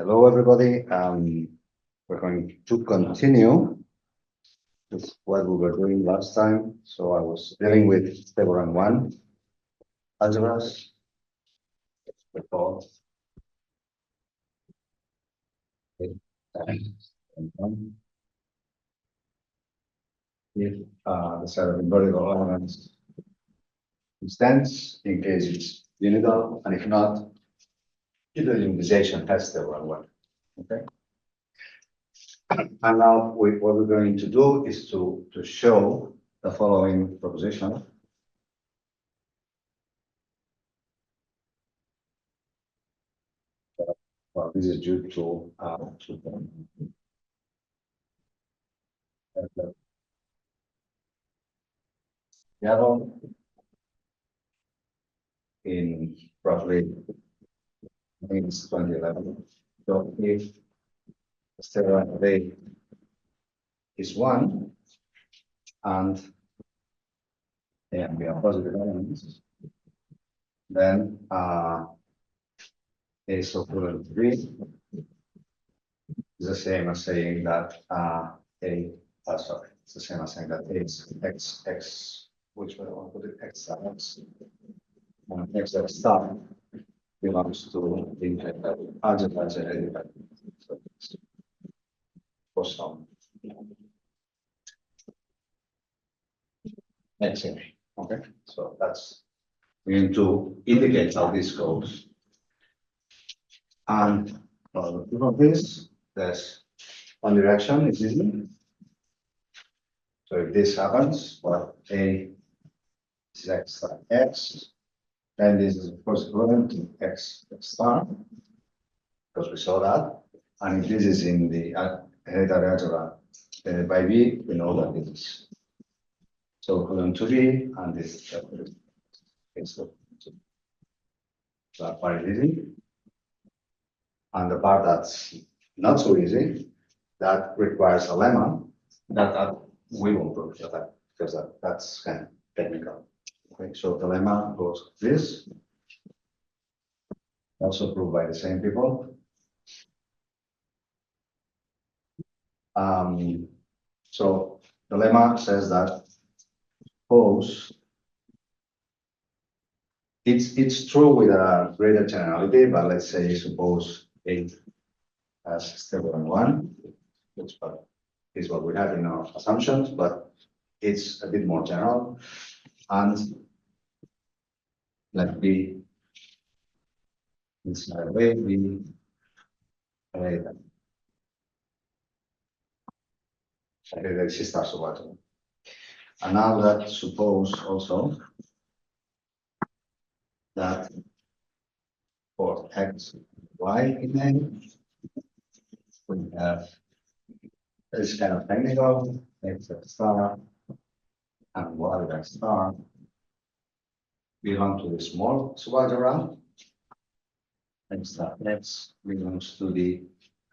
Hello, everybody. We're going to continue with what we were doing last time. So I was dealing with table and one algebras. We call it and one. If the set of invertible elements is dense, in case it's unital, and if not, if the unitization has table and one. Okay. And now what we're going to do is to show the following proposition. Well, this is due to Yellow in roughly, I think it's 2011. So if the stellar array is 1 and we are positive elements, then A is equivalent to B is the same as saying that sorry, it's the same as saying that A is x, which way I want to put it, x star x, and x star belongs to the algebra generated by for some x array. Okay, so that's we need to indicate how this goes. And the proof of this, there's one direction, it's easy. So if this happens, well, A is x star x, then this is of course equivalent to x star, because we saw that. And if this is in the hereditary algebra by B, we know that it is so equivalent to B, and this is so that part is easy. And the part that's not so easy, that requires a lemma that we won't prove that because that's kind of technical. Okay, so the lemma goes like this, also proved by the same people. So the lemma says that suppose it's true with a greater generality, but let's say suppose A has stable and 1, which is what we have in our assumptions, but it's a bit more general. And let B inside A, B, A, and now that suppose also that for x, y in A, we have this kind of technical x star and y star belong to the small subalgebra. X star x belongs to the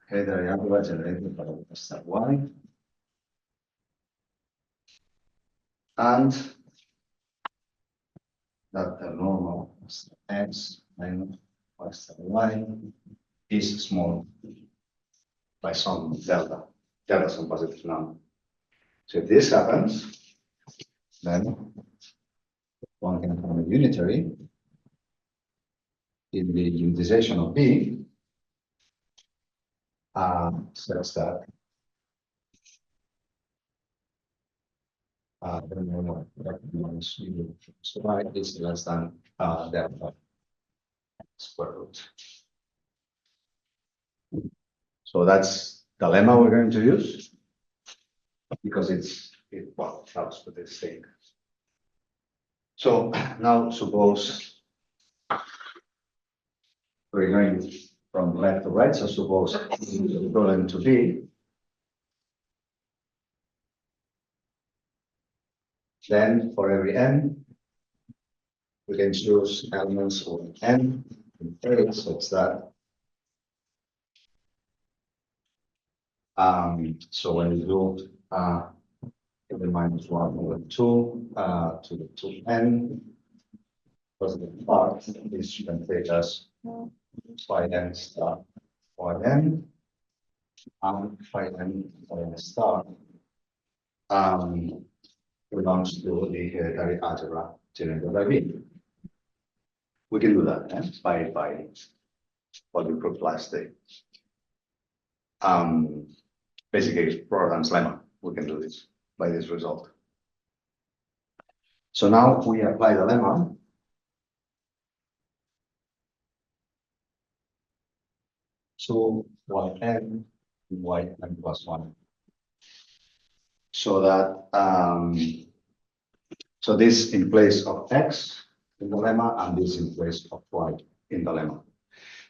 hereditary algebra generated by x star y. And that the normal x minus y star y is small by some delta some positive number. So if this happens, then one can form a unitary in the unitization of B such that the normal y is less than delta square root. So that's the lemma we're going to use because it helps with this thing. So now suppose we're going from left to right. So suppose is equivalent to B. Then for every n, we can choose elements of n in A such that so when you do the minus 1 over 2 to the 2n, positive part, this can take us by n star Yn and phi n star belongs to the hereditary algebra generated by B. We can do that by what we proved last day. Basically, Rodin's lemma. We can do this by this result. So now we apply the lemma. So Yn plus 1. So that so this in place of x in the lemma and this in place of y in the lemma.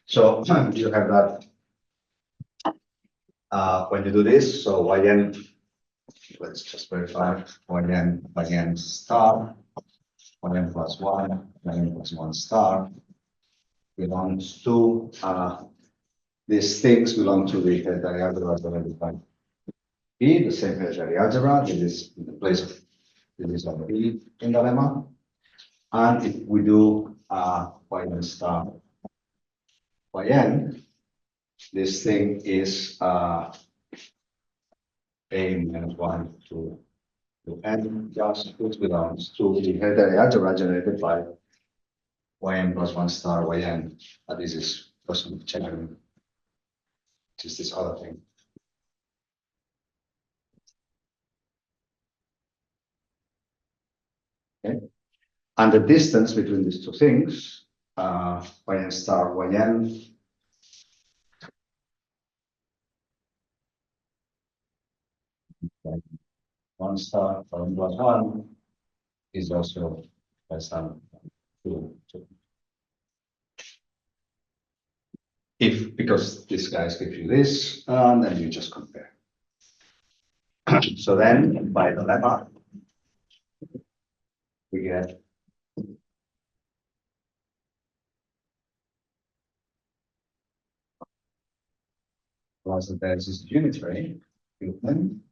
So you have that when you do this. So Yn, let's just verify Yn star, Yn plus 1, Yn plus 1 star belongs to these things belong to the hereditary algebra generated by B, the same hereditary algebra. This is in the place of this is of B in the lemma. And if we do Yn star Yn, this thing is a minus 1 to n just which belongs to the hereditary algebra generated by Yn plus 1 star Yn. And this is person checking, which is this other thing. Okay. And the distance between these two things, Yn star Yn, one star Yn plus 1 is also less than 2. If because these guys give you this, and then you just compare. So then by the lemma, we get plus the base is unitary movement.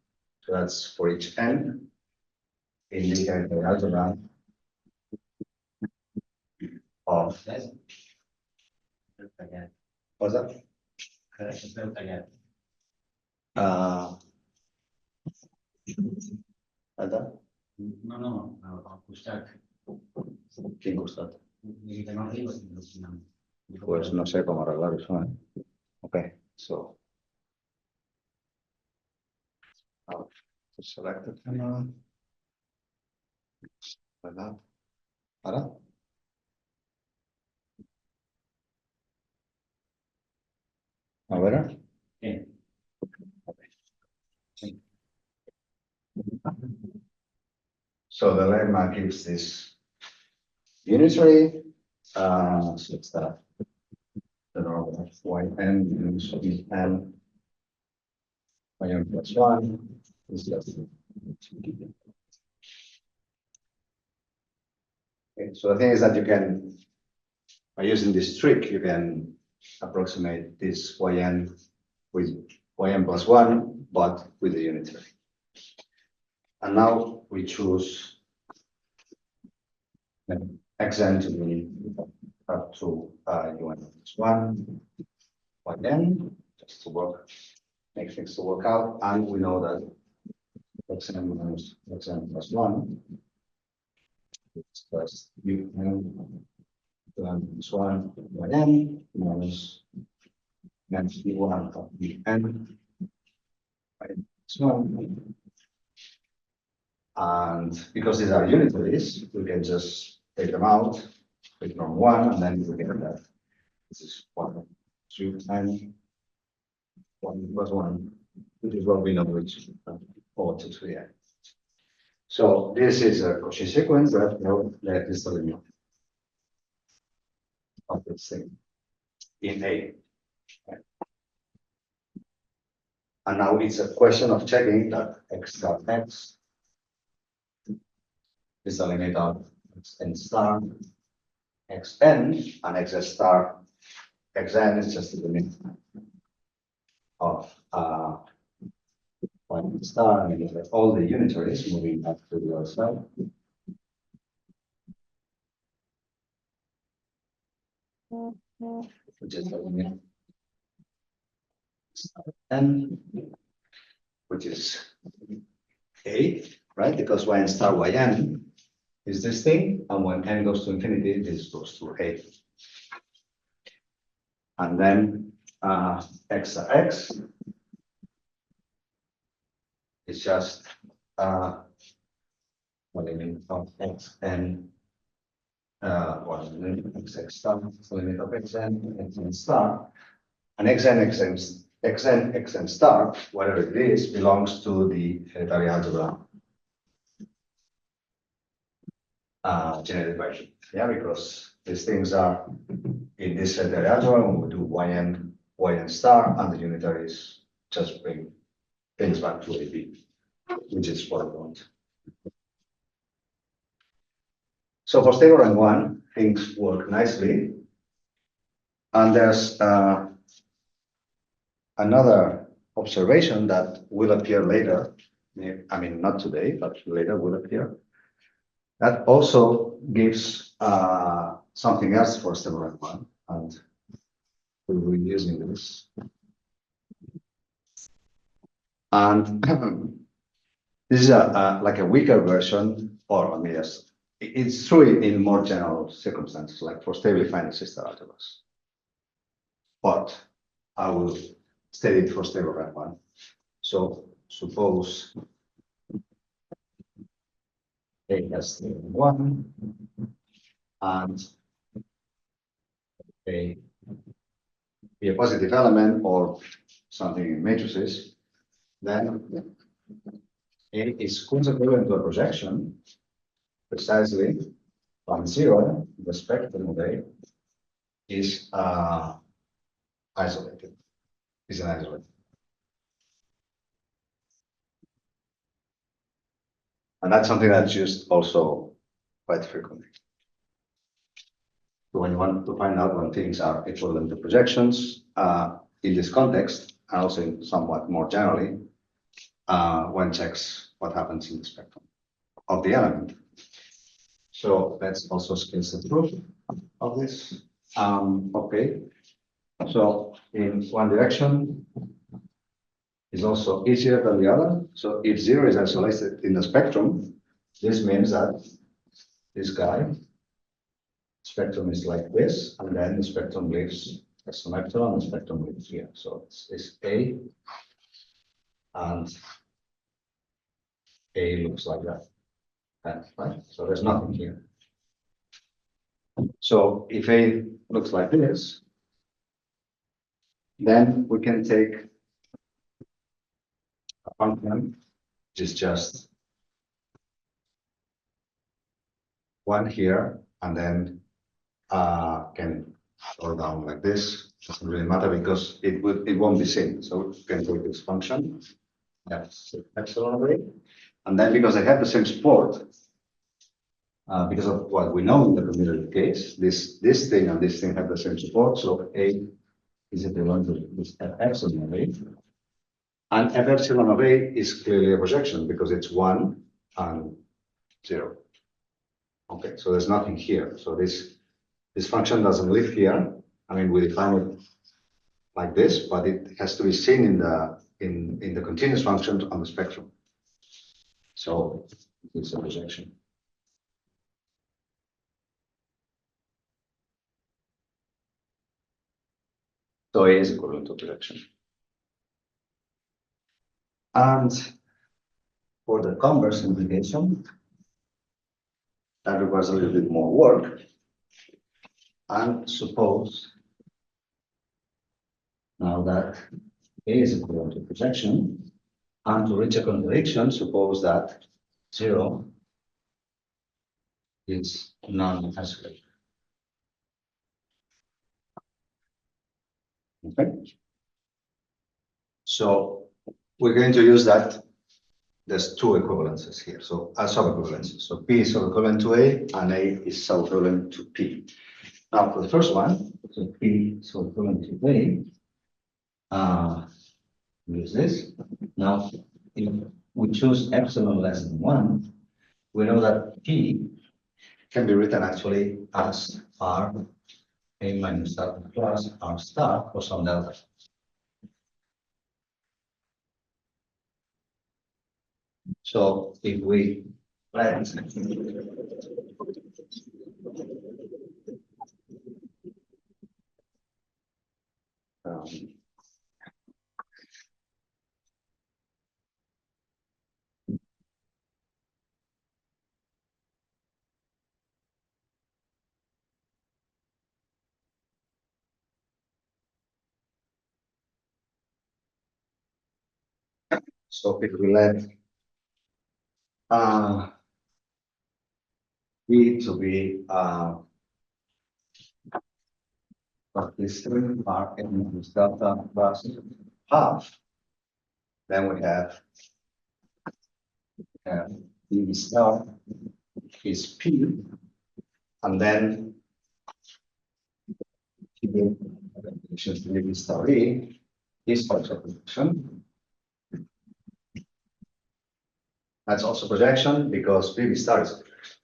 So that's for each n in the hereditary algebra of what's that? ¿Verdad? No, ajustar. ¿Quién gusta? Y que no arriba, Pues no sé cómo arreglar eso. Okay, so I'll select the camera. ¿Verdad? ¿Ahora? A ver. Bien. So the lemma gives this unitary, so it's that the normal Yn is n Yn plus 1 is just. Okay, so the thing is that you can, by using this trick, you can approximate this Yn with Yn plus 1, but with the unitary. And now we choose xn to be up to Un plus 1, Yn, just to work, make things to work out. And we know that xn minus xn plus 1 is plus Un plus 1 Yn minus -1 of Un plus 1. And because these are unitaries, we can just take them out, take from 1, and then we get that this is 1, 2, and 1 plus 1, which is what we know, which ought to 3n. So this is a Cauchy sequence that is the limit of this thing in A. Okay. And now it's a question of checking that x dot x is the limit of xn star xn, and x star xn is just the limit of Yn star, and you get all the unitaries moving back to the other side. Which is the limit n, which is a, right? Because y n star yn is this thing, and when n goes to infinity, this goes to a. And then x star x is just what I mean of x n x star, the limit of xn star, and xn star, whatever it is, belongs to the unitary algebra generated by it. Yeah, because these things are in this unitary algebra when we do yn star, and the unitaries just bring things back to AB, which is what I want. So for stable rank 1, things work nicely. And there's another observation that will appear later. I mean, not today, but later will appear. That also gives something else for stable rank 1. And we'll be using this. And this is like a weaker version, or I mean, yes, it's true in more general circumstances, like for stably finite sister algebras. But I will state it for stable rank 1. So suppose A has stable 1 and A be a positive element or something in matrices, then A is Cuntz equivalent to a projection precisely from 0, the spectrum of A is isolated, is an isolated. And that's something that's used also quite frequently. So when you want to find out when things are equivalent to projections, in this context, and also in somewhat more generally, one checks what happens in the spectrum of the element. So let's also sketch the proof of this. Okay, so in one direction is also easier than the other. So if 0 is isolated in the spectrum, this means that this guy spectrum is like this, and then the spectrum lives as an epsilon, and the spectrum lives here. So it's A, and A looks like that. Right? So there's nothing here. So if A looks like this, then we can take a function which is just 1 here, and then can go down like this. Doesn't really matter because it won't be seen. So we can take this function, that's epsilon array, and then because they have the same support, because of what we know in the commuter case, this thing and this thing have the same support. So A is equivalent to this F epsilon array, and F epsilon array is clearly a projection because it's 1 and 0. Okay, so there's nothing here. So this function doesn't live here. I mean, we define it like this, but it has to be seen in the continuous function on the spectrum. So it's a projection. So A is equivalent to projection. And for the converse implication, that requires a little bit more work. And suppose now that A is equivalent to projection, and to reach a contradiction, suppose that 0 is non-isolated. Okay. So we're going to use that. There's two equivalences here. So sub-equivalences. So P is sub-equivalent to A, and A is sub-equivalent to P. Now for the first one, so P is sub-equivalent to A. Use this. Now, if we choose epsilon less than 1, we know that P can be written actually as R A minus R plus R star for some delta. So if we let so if we let B to be this string R n minus delta plus half, then we have B star is P, and then B star E is also projection. That's also projection because B star is a projection.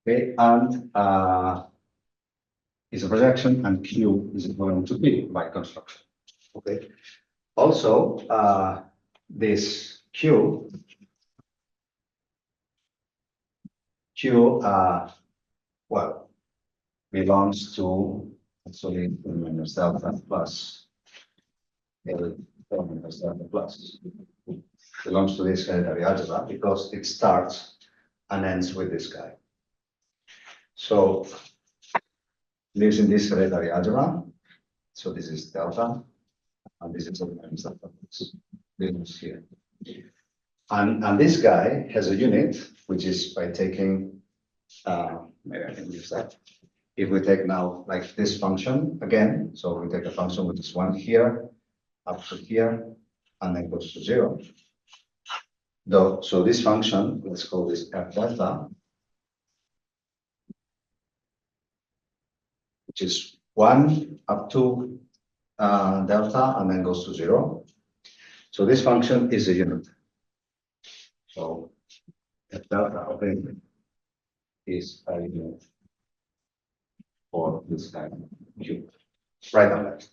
Okay, and is a projection, and Q is going to be by construction. Okay. Also, this Q well, belongs to actually minus delta plus L minus delta plus belongs to this hereditary algebra because it starts and ends with this guy. So lives in this hereditary algebra. So this is delta, and this is minus delta plus. This here. And this guy has a unit, which is by taking, maybe I can use that. If we take now like this function again, so we take a function which is 1 here, up to here, and then goes to 0. So this function, let's call this f delta, which is 1 up to delta and then goes to 0. So this function is a unit. So f delta of n is a unit for this kind of cube, right and left.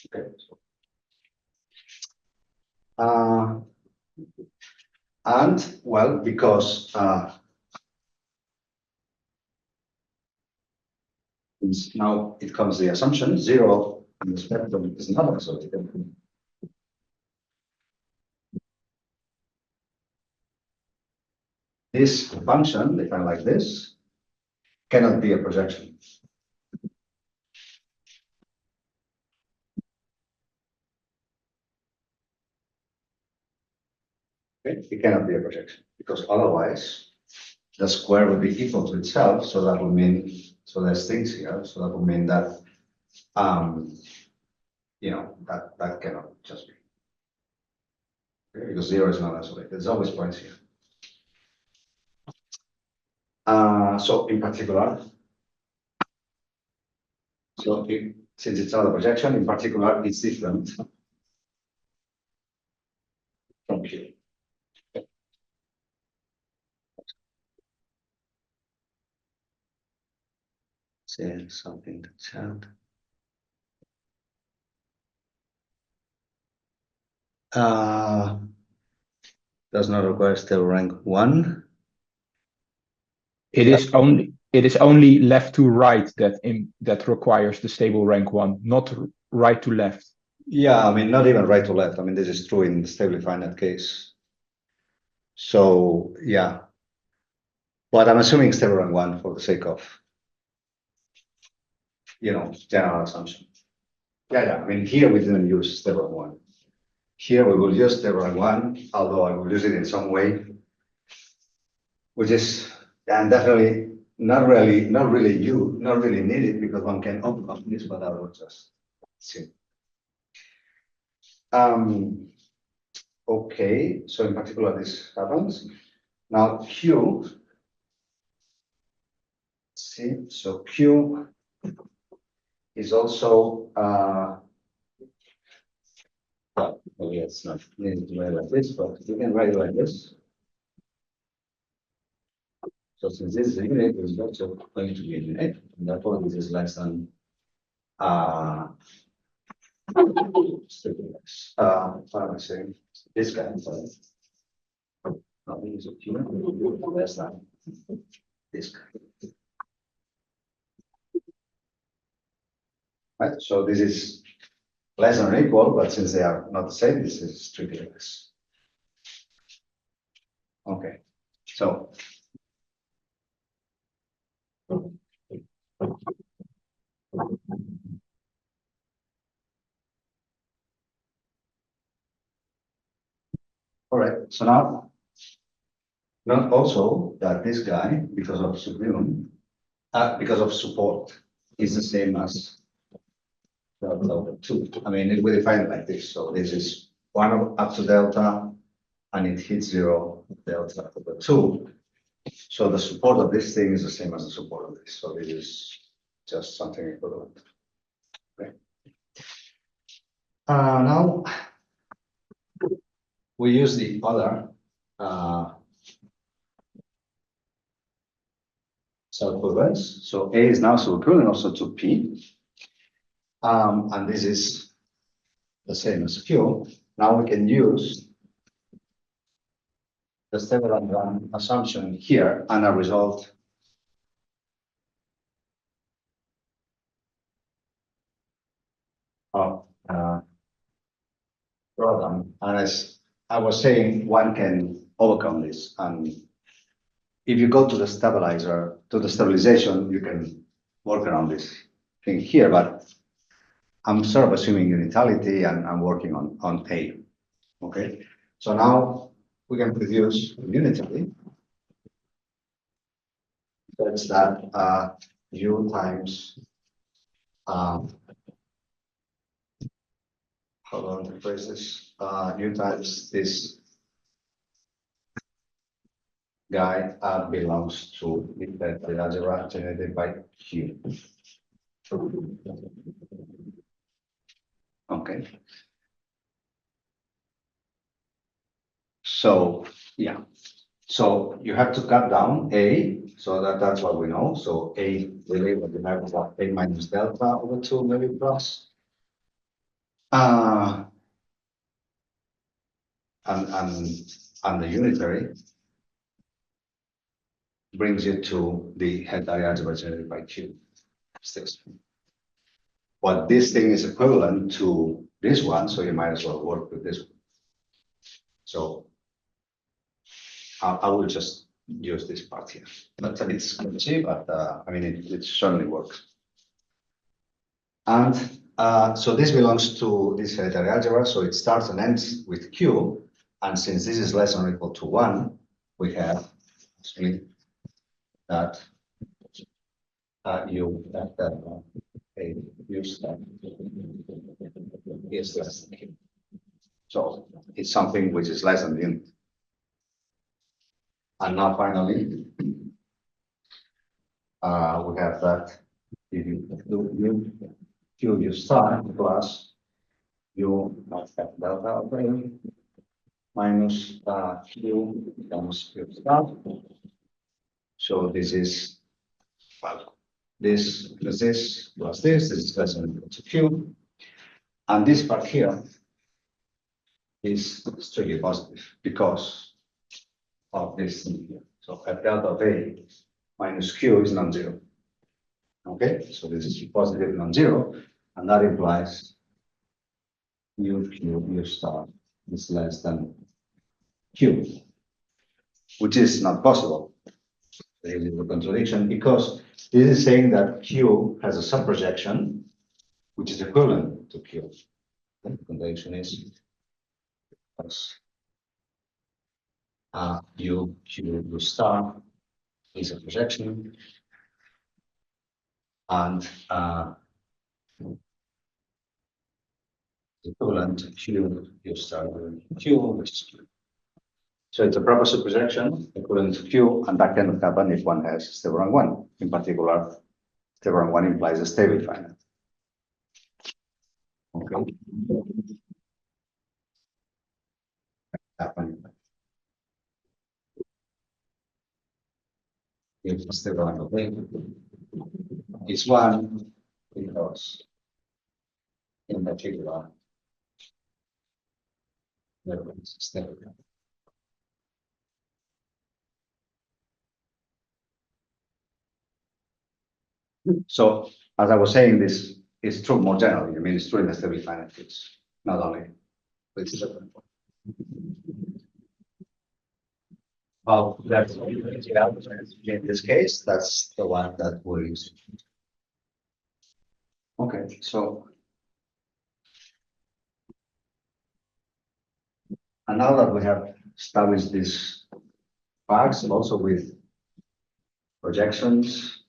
Okay. And well, because now it comes the assumption 0 in the spectrum is not isolated. This function, defined like this, cannot be a projection. Okay? It cannot be a projection because otherwise the square would be equal to itself. So that would mean, so there's things here. So that would mean that, you know, that cannot just be. Okay? Because 0 is not isolated. There's always points here. So in particular, since it's not a projection, in particular, it's different from Q. Say something to chat. Does not require stable rank 1. It is only left to right that requires the stable rank 1, not right to left. Yeah, I mean, not even right to left. I mean, this is true in the stably finite case. So yeah, but I'm assuming stable rank 1 for the sake of, you know, general assumption. Yeah. I mean, here we didn't use stable rank 1. Here we will use stable rank 1, although I will use it in some way, which is and definitely not really needed because one can overcome this, but I will just see. Okay, so in particular this happens. Now Q, see, so Q is also well, maybe it's not needed to write like this, but you can write it like this. So since this is a unit, it's also going to be a unit, and therefore this is less than what am I saying? This guy, sorry. No, he's a few, less than this guy. Right, so this is less than or equal, but since they are not the same, this is strictly less. Okay, so. All right, so now, note also that this guy, because of because of support, is the same as delta 2. I mean, we define it like this. So this is 1 up to delta, and it hits 0 delta over 2. So the support of this thing is the same as the support of this. So this is just something equivalent. Okay. Now we use the other self-equivalence. So A is now self-equivalent also to P. And this is the same as Q. Now we can use the stable assumption here and a result of problem. And as I was saying, one can overcome this. And if you go to the stabilizer, to the stabilization, you can work around this thing here, but I'm sort of assuming unitality and I'm working on A. Okay, so now we can produce unitary. That's that U times hold on to phrase this. U times this guy belongs to the algebra generated by Q. Okay. So yeah. So you have to cut down A, so that's what we know. So A really what you have is A minus delta over 2 maybe plus. And the unitary brings you to the head-area algebra generated by Q. But this thing is equivalent to this one, so you might as well work with this one. So I will just use this part here. Not that it's glitchy, but I mean, it certainly works. And so this belongs to this hereditary algebra, so it starts and ends with Q. And since this is less than or equal to 1, we have actually that U that A use that is less than Q. So it's something which is less than the unit. And now finally, we have that if you do Q U star plus U delta of A minus Q times Q star. So this is, well, this plus this plus this is less than or equal to Q. And this part here is strictly positive because of this thing here. So at delta of A minus Q is non-zero. Okay, so this is positive non-zero, and that implies U star is less than Q, which is not possible. There is a contradiction because this is saying that Q has a subprojection which is equivalent to Q. The contradiction is because U star is a projection, and equivalent to Q U star Q, which is Q. So it's a proper superprojection equivalent to Q, and that cannot happen if one has stable rank 1. In particular, stable rank 1 implies a stable finite. Okay. Happen. If stable rank of A is 1, because in particular. Step. So, as I was saying, this is true more generally. I mean, it's true in the stably finite case, not only with different. Well, that's in this case, that's the one that we're using. Okay, so. And now that we have established these parts, also with projections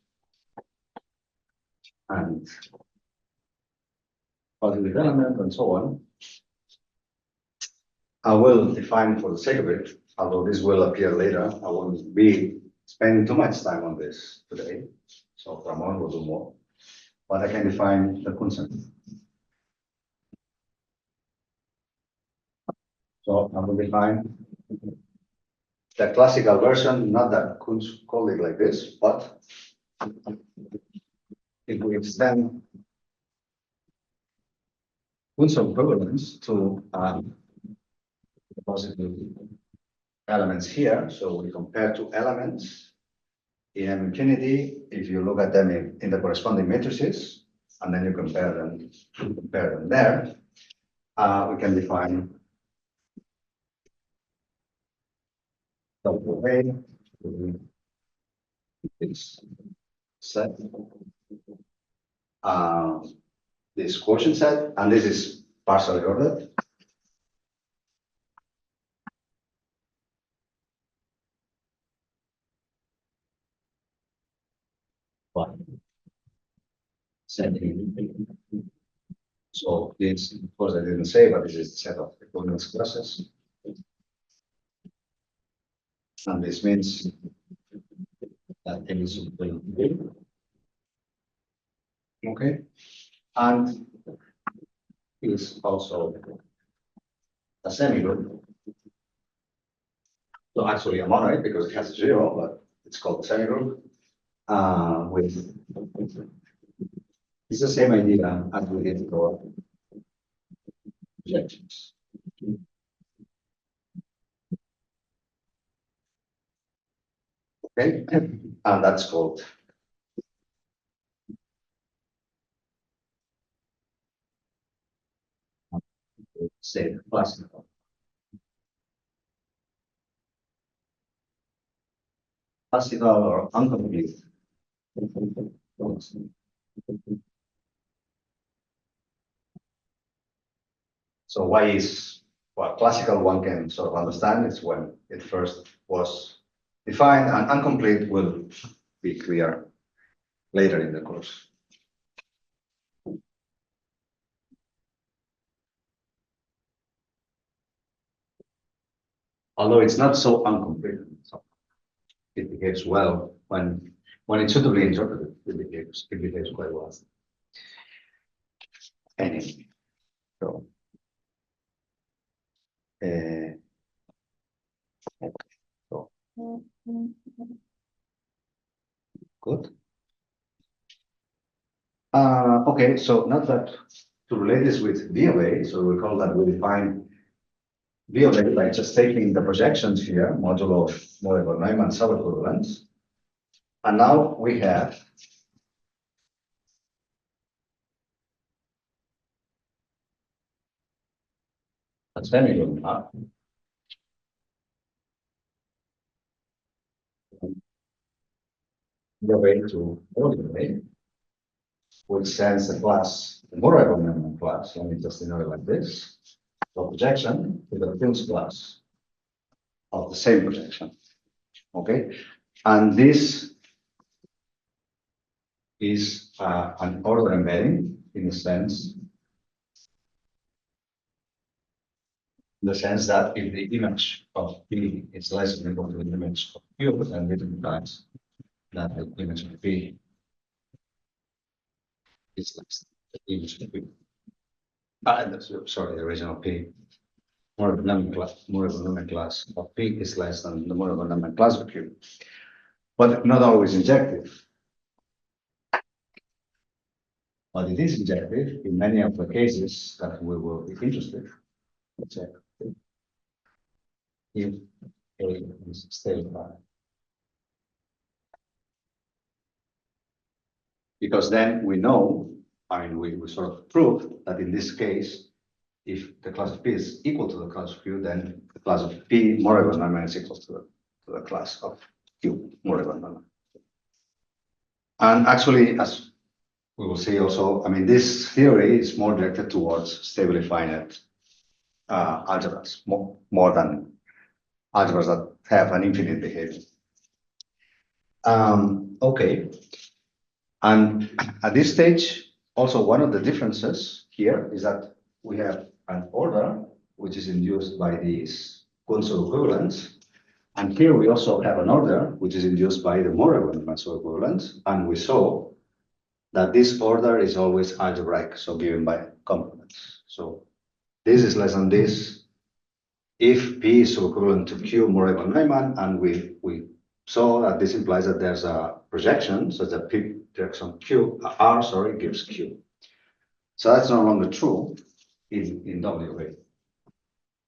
and positive element and so on, I will define, for the sake of it, although this will appear later, I won't be spending too much time on this today. So Ramon will do more, but I can define the concept. So I will define the classical version, not that Cuntz called it like this, but if we extend Cuntz equivalence to positive elements here, so we compare two elements in infinity. If you look at them in the corresponding matrices, and then you compare them there, we can define double way this set, this quotient set, and this is partially ordered. So this, of course, I didn't say, but this is the set of equivalence classes. And this means that it is okay. And is also a semigroup. So actually a monoid because it has 0, but it's called a semigroup. It's the same idea as we did for projections. Okay, and that's called say classical. Classical or incomplete. So why is well, classical one can sort of understand it's when it first was defined, and incomplete will be clear later in the course. Although it's not so incomplete, so it behaves well when it's suitably interpreted. It behaves quite well. Anyway, so so good. Okay, so not that to relate this with B of A, so recall that we define B of A by just taking the projections here, modulo of Neumann sub-equivalence. And now we have a semigroup map. The way to ordinate, which sends the class, the Moore-Neumann class, let me just denote it like this, the projection to the Cuntz class of the same projection. Okay, and this is an order embedding in the sense that if the image of P is less than equal to the image of Q, then it implies that the image of P is less than the image of P. Sorry, the original P. Moore-Neumann class of P is less than the Moore-Neumann class of Q, but not always injective. but it is injective in many of the cases that we will be interested. Let's check. If A is stable. Because then we know, I mean, we sort of prove that in this case, if the class of P is equal to the class of Q, then the class of P more or less is equal to the class of Q more or less. And actually, as we will see also, I mean, this theory is more directed towards stably finite algebras, more than algebras that have an infinite behavior. Okay. And at this stage, also one of the differences here is that we have an order which is induced by these Cuntz equivalents. And here we also have an order which is induced by the Morgan-Cuntz equivalents. And we saw that this order is always algebraic, so given by complements. So this is less than this if P is equivalent to Q Morgan-Neumann, and we saw that this implies that there's a projection such that P direction Q R, sorry, gives Q. So that's no longer true in WA.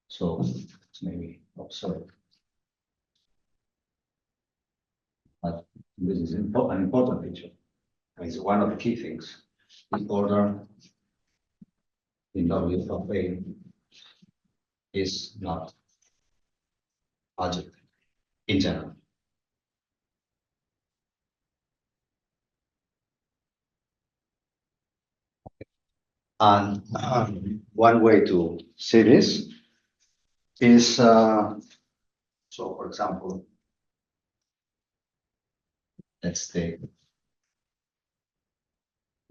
So it's maybe observed. But this is an important feature. It's one of the key things. The order in W of A is not algebraic in general. And one way to see this is, so for example, let's take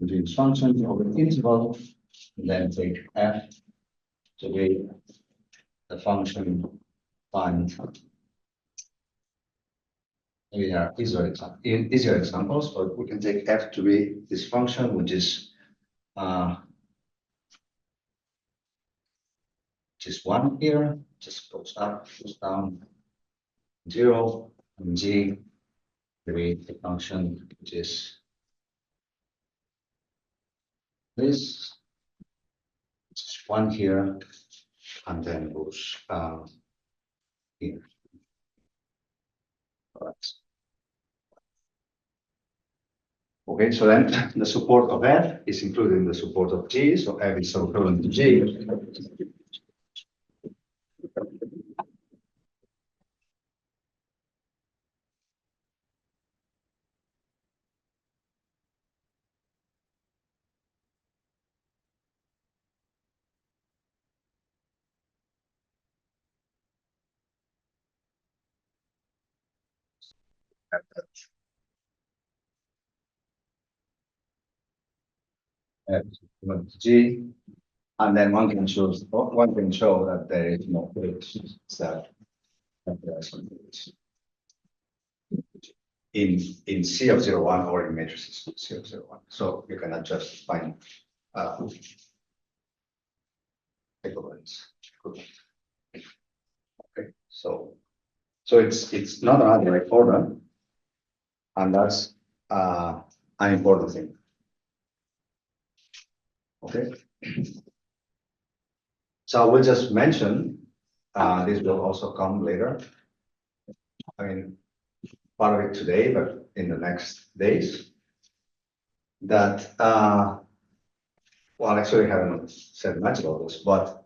between function over interval, and then take f to be the function find. Maybe there are easier examples, but we can take f to be this function, which is 1 here, just goes up, goes down, 0, and g to be the function which is this, which is 1 here, and then goes here. All right. Okay, so then the support of f is included in the support of g, so f is equivalent to g. F is equivalent to g, and then one can show that there is no bridge that there are some bridge in C of 01 or in matrices C of 01. So you cannot just find equivalence. Okay, so it's not an algebraic order, and that's an important thing. Okay. So I will just mention, this will also come later. I mean, part of it today, but in the next days, that, well, actually I haven't said much about this, but,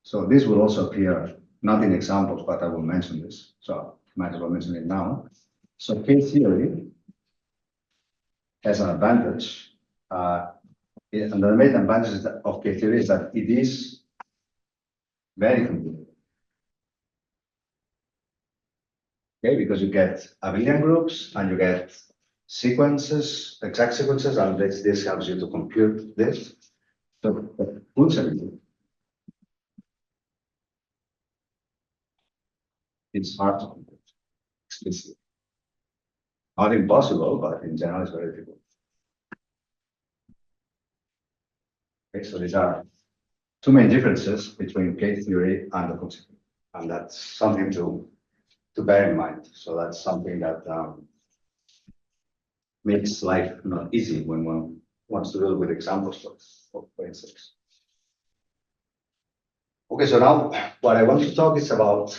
so this will also appear, not in examples, but I will mention this, so might as well mention it now. So K-theory has an advantage, and the main advantage of K-theory is that it is very convenient. Okay, because you get abelian groups and you get sequences, exact sequences, and this helps you to compute this. So it's hard to compute explicitly. Not impossible, but in general it's very difficult. Okay, so these are two main differences between K-theory and the Cuntz, and that's something to bear in mind. So that's something that makes life not easy when one wants to deal with examples of instance. Okay, so now what I want to talk is about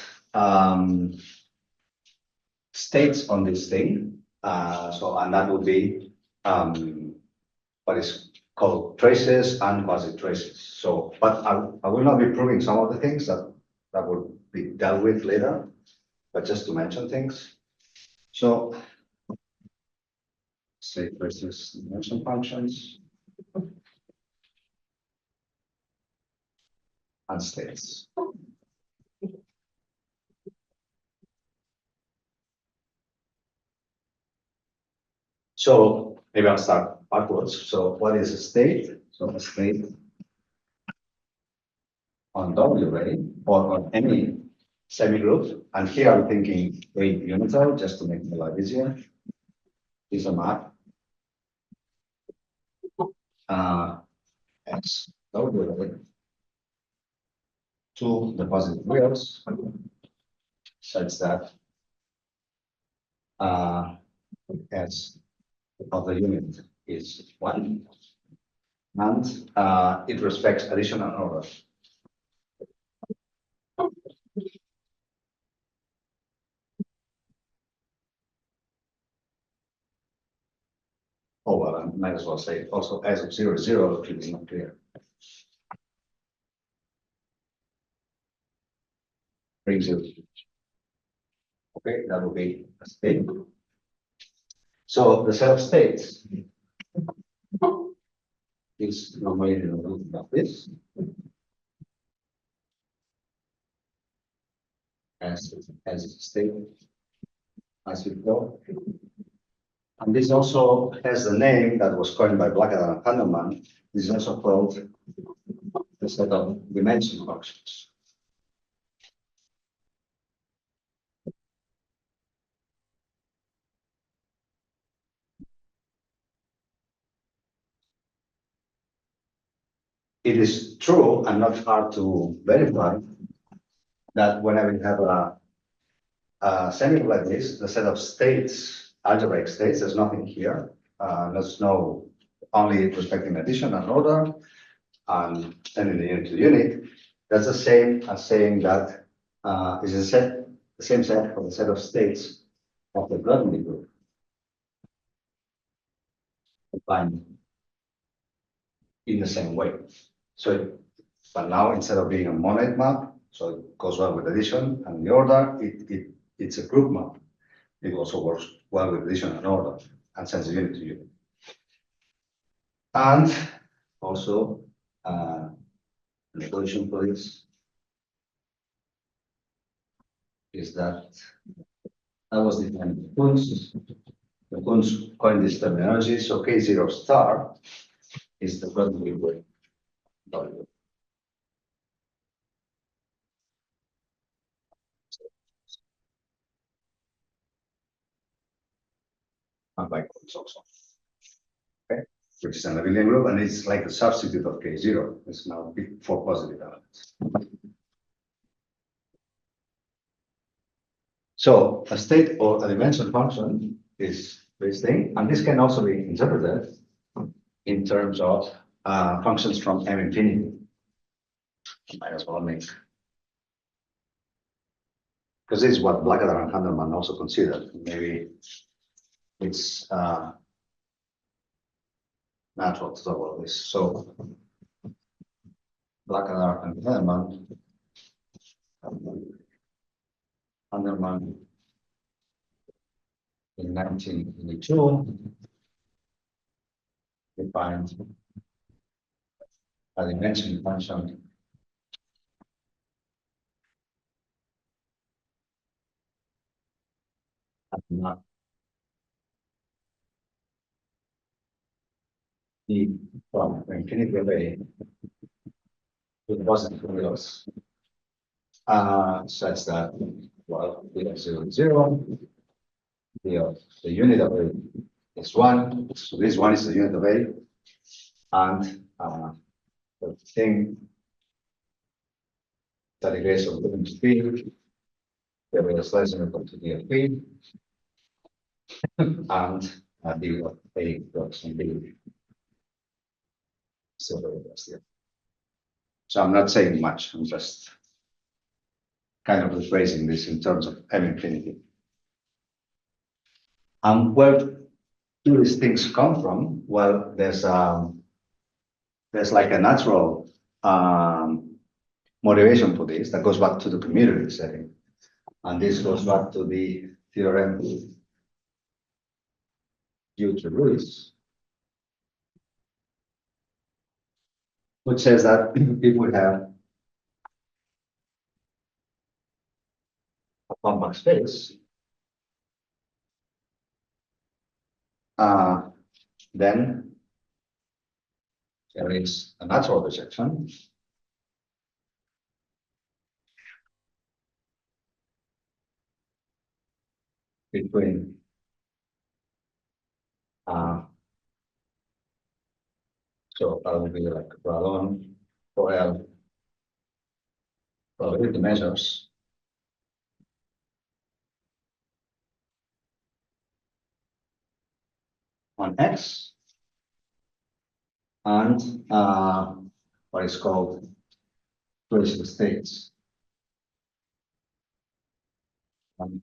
states on this thing. And that would be what is called traces and quasi-traces. So, but I will not be proving some of the things that will be dealt with later, but just to mention things. So, state versus dimension functions and states. So maybe I'll start backwards. So what is a state? So a state on W ray or on any semigroup, and here I'm thinking a unital just to make my life easier, is a map X W ray to the positive reals such that S of the unit is 1, and it respects addition and order. Oh, well, I might as well say also S of 0, 0, which is not clear. Brings you. Okay, that will be a state. So the set of states is normally in a group like this. As a state, as we go. And this also has the name that was coined by Blackadder and Handelman. This is also called the set of dimension functions. It is true and not hard to verify that whenever you have a semigroup like this, the set of states, algebraic states, there's nothing here. There's no only respecting addition and order and sending the unit to the unit. That's the same as saying that is the same set for the set of states of the Grothendieck group. Defined in the same way. So, but now instead of being a monad map, so it goes well with addition and the order, it's a group map. It also works well with addition and order and sends the unit to unit. And also, the solution for this is that was defined by Cuntz. The Cuntz coined this terminology. So K0 star is the Grothendieck way value. And by Cuntz also. Okay, which is an abelian group, and it's like a substitute of K0. It's now for positive elements. So a state or a dimension function is this thing, and this can also be interpreted in terms of functions from M infinity. Might as well make, because this is what Blackadder and Handelman also considered. Maybe it's natural to talk about this. So Blackadder and Handelman in 1982 defined a dimension function not the from infinity away to the positive reals such that, well, we have 0, 0. The unit of A is 1. So this 1 is the unit of A. And the thing that degrees of given speed, there is less than equal to D of P. And D of A plus B. So I'm not saying much, I'm just kind of rephrasing this in terms of M infinity. Where do these things come from? Well, there's like a natural motivation for this that goes back to the commutative setting. And this goes back to the theorem due to Lewis, which says that if we have a compact space, then there is a natural projection between so that would be like Radon for L probability measures on X and what is called tracial states on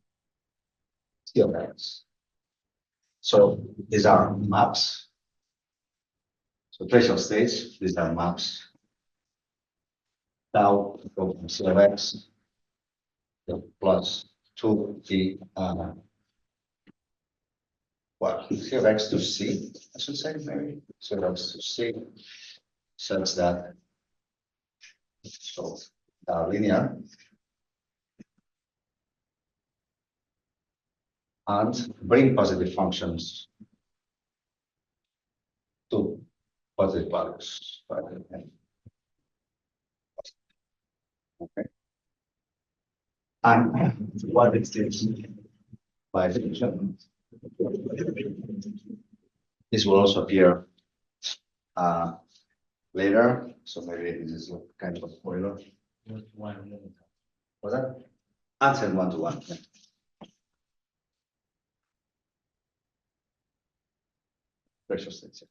T of X. So these are maps. So tracial states, these are maps. Now go from C of X plus 2T what C of X to C, I should say, maybe C of X to C, such that so linear and bring positive functions to positive values. Okay. And what is this by definition? This will also appear later, so maybe this is kind of a spoiler. Was that? Answer 1-to-1. Yeah. Precious states.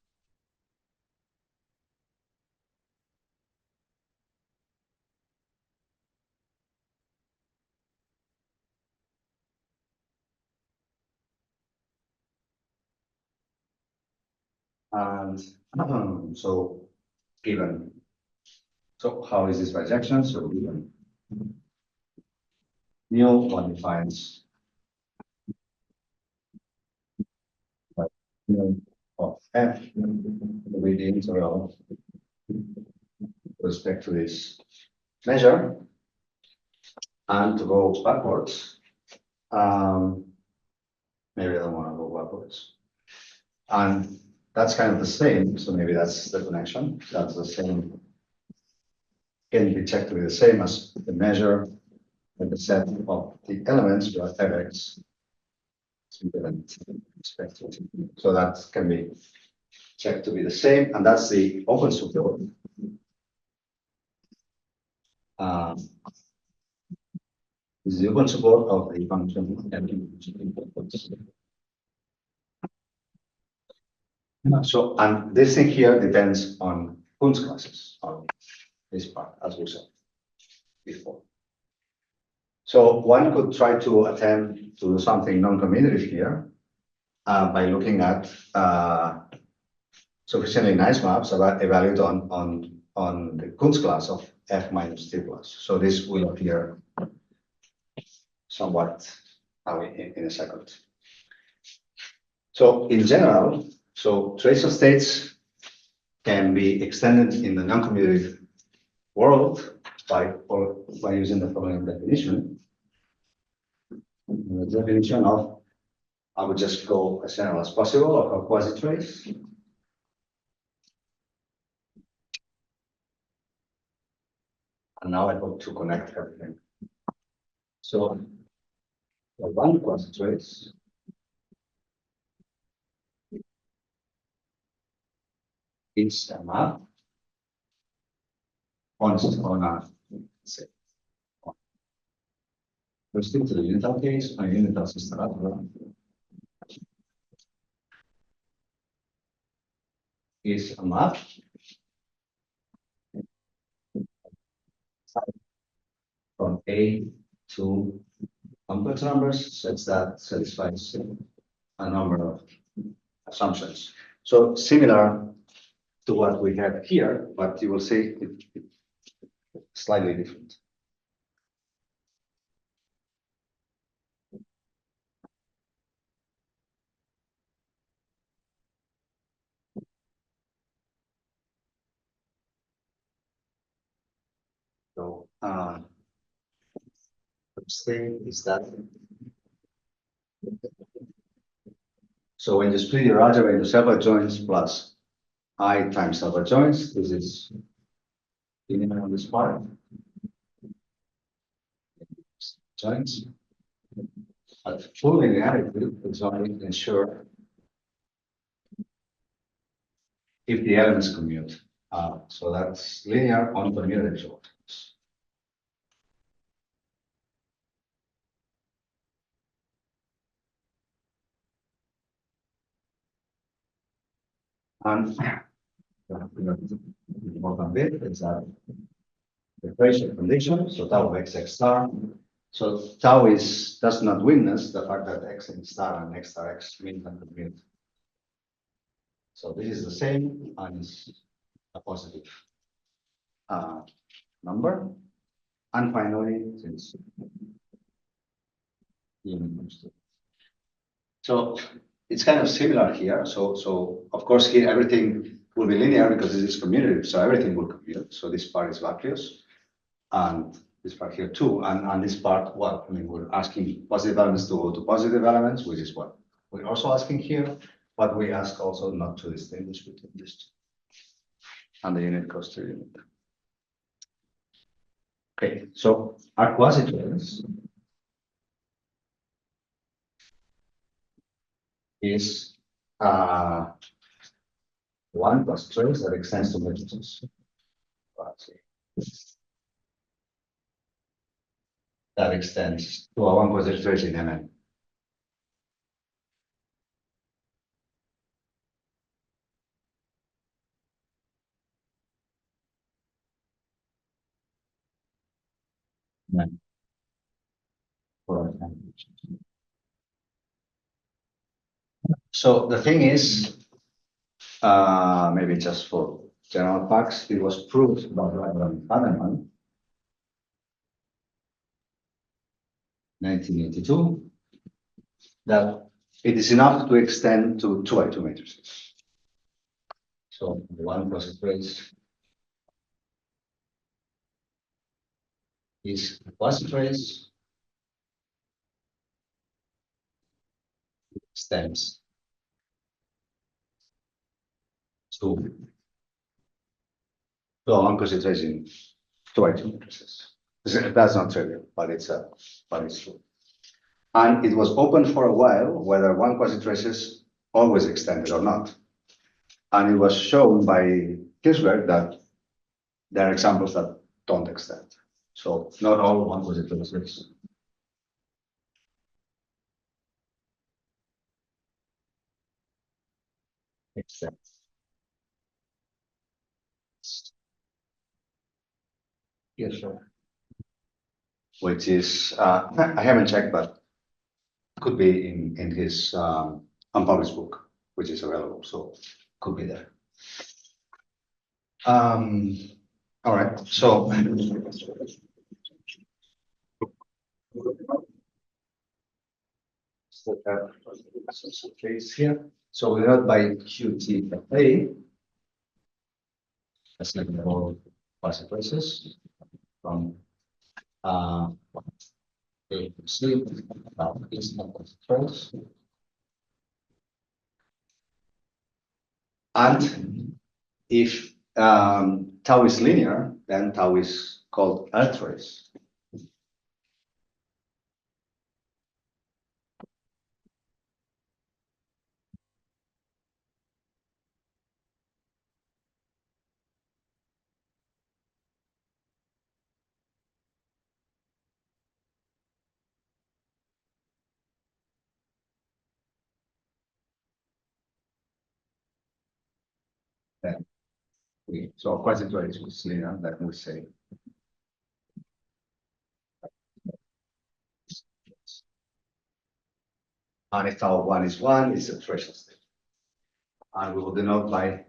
And so given, so how is this bijection? So given mu, one defines mu of f with the integral with respect to this measure. And to go backwards, maybe I don't want to go backwards. And that's kind of the same, so maybe that's the connection. That's the same, can be checked to be the same as the measure with the set of the elements where fx is equivalent respect to it. So that can be checked to be the same, and that's the open support. Is the open support of the function so, and this thing here depends on Cuntz classes on this part, as we said before. So one could try to attempt to do something non-commutative here by looking at sufficiently nice maps evaluated on the Cuntz class of f minus t plus. So this will appear somewhat in a second. So in general, so tracial states can be extended in the non-commutative world by using the following definition. The definition of, I would just go as general as possible, of a quasi-trace. And now I hope to connect everything. So the one quasi-trace is a map on a set. We stick to the unital case, my unital system. is a map from A to complex numbers such that satisfies a number of assumptions. So similar to what we have here, but you will see it slightly different. So first thing is that so when you split your algebra into self-adjoints plus I times self-adjoints, this is linear on this part. Joints. But full linearity is only ensure if the elements commute. So that's linear on commutative orderings. And more than bit is that the equation condition, so tau of x star. So tau does not witness the fact that x in star and x star x mean and commute. So this is the same and it's a positive number. And finally, since so it's kind of similar here. So of course here everything will be linear because this is commutative, so everything will commute. So this part is vacuous, and this part here too. And this part, well, I mean, we're asking positive elements to go to positive elements, which is what we're also asking here, but we ask also not to distinguish between these two. And the unit goes to unit. Okay, so our quasi-trace is one quasi-trace that extends to matrices. That extends to a one quasi-trace in MN. So the thing is, maybe just for general facts, it was proved by Faderman, 1982, that it is enough to extend to 2 by 2 matrices. So one quasi-trace is a quasi-trace extends to a one quasi-trace in 2 by 2 matrices. That's not trivial, but it's true. And it was open for a while whether one quasi-traces always extended or not. And it was shown by Kirchberg that there are examples that don't extend. So not all one quasi-traces extend. Yes, sure. Which is, I haven't checked, but could be in his unpublished book, which is available, so could be there. All right, so case here. So we got by QT of A. Let's look at all quasi-traces from A to C. Now is not quasi-trace. And if tau is linear, then tau is called L-trace. So quasi-trace is linear, let me say. And if tau 1 is 1, it's a threshold state. And we will denote by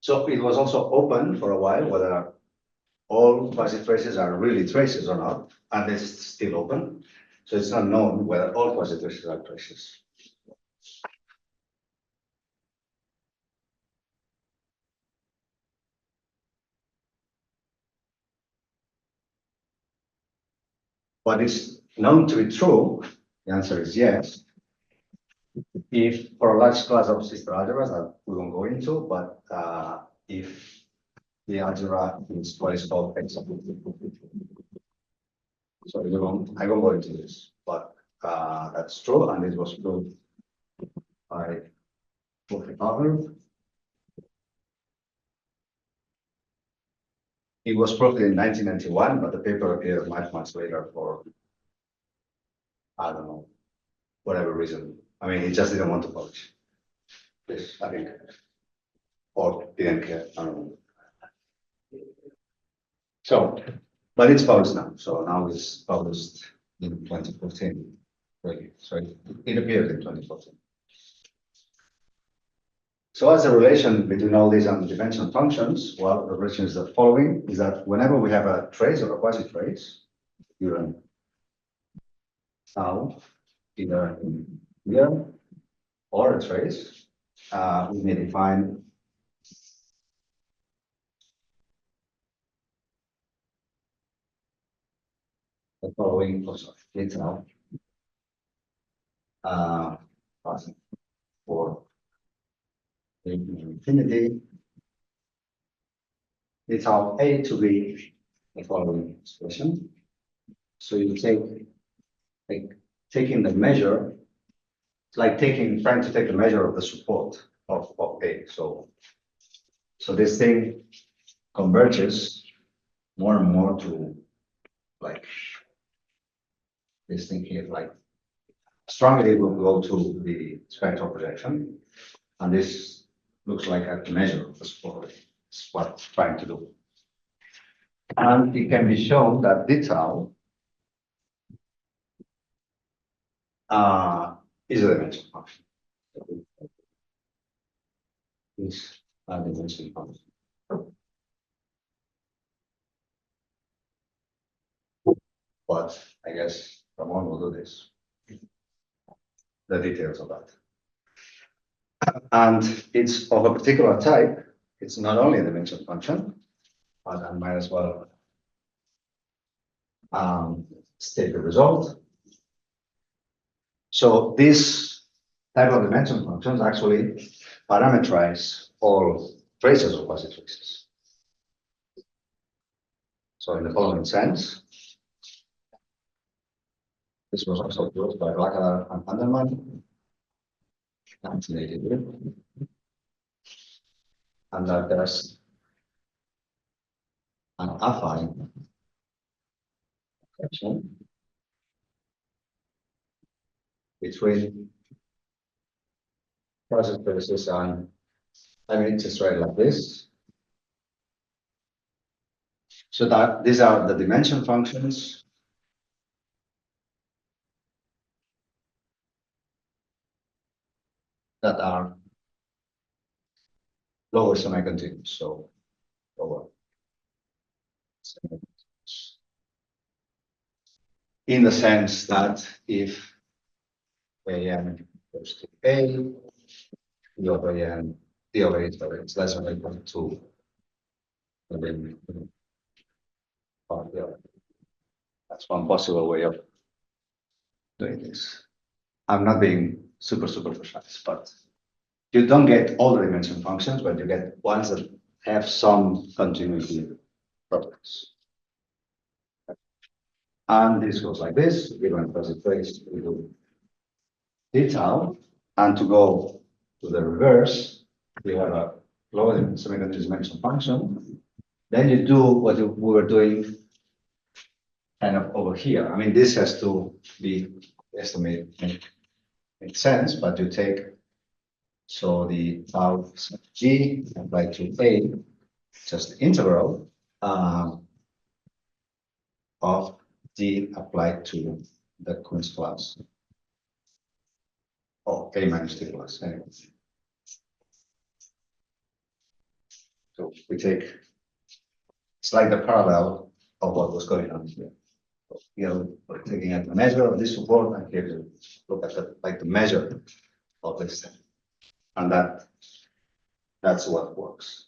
so it was also open for a while whether all quasi-traces are really traces or not, and it's still open. So it's not known whether all quasi-traces are traces. What is known to be true, the answer is yes. If for a large class of sister algebras that we won't go into, but if the algebra is what is called hexagonal. So I won't go into this, but that's true, and it was proved by Joachim. It was proved in 1991, but the paper appeared much later for, I don't know, whatever reason. I mean, he just didn't want to publish this, I think, or didn't care. I don't know. So, but it's published now. So now it's published in 2014. Really. So it appeared in 2014. So as a relation between all these undimensional functions, well, the relation is the following, is that whenever we have a trace or a quasi-trace, given tau, either in here or a trace, we may define the following detail passing for infinity, detail A to be the following expression. So you taking the measure, it's like trying to take the measure of the support of A. So this thing converges more and more to like this thing here, like strongly will go to the spectral projection, and this looks like a measure of the support. It's what it's trying to do. And it can be shown that d tau is a dimension function. Is a dimension function. But I guess Ramon will do this. The details of that. And it's of a particular type. It's not only a dimension function, but I might as well state the result. So this type of dimension functions actually parameterize all traces or quasi-traces. So in the following sense, this was also proved by Blackadar and Vanderman, 1983. And that there's an affine connection between quasi-traces and, I mean, just write like this. So that these are the dimension functions that are lower semi-continuous, so lower semi-continuous. In the sense that if an goes to A, d of an, d of A is less than or equal to 2, and then that's one possible way of doing this. I'm not being super precise, but you don't get all the dimension functions, but you get ones that have some continuity properties. And this goes like this, given quasi-trace, we do d tau, and to go to the reverse, we have a lower semiconductor dimension function, then you do what we were doing kind of over here. I mean, this has to be estimated, make sense, but you take, so the tau g applied to A, just the integral of d applied to the Cuntz class. Oh, A minus d class, anyway. So we take, it's like the parallel of what was going on here. So here we're taking at the measure of this support, and here you look at the, like the measure of this thing. And that's what works.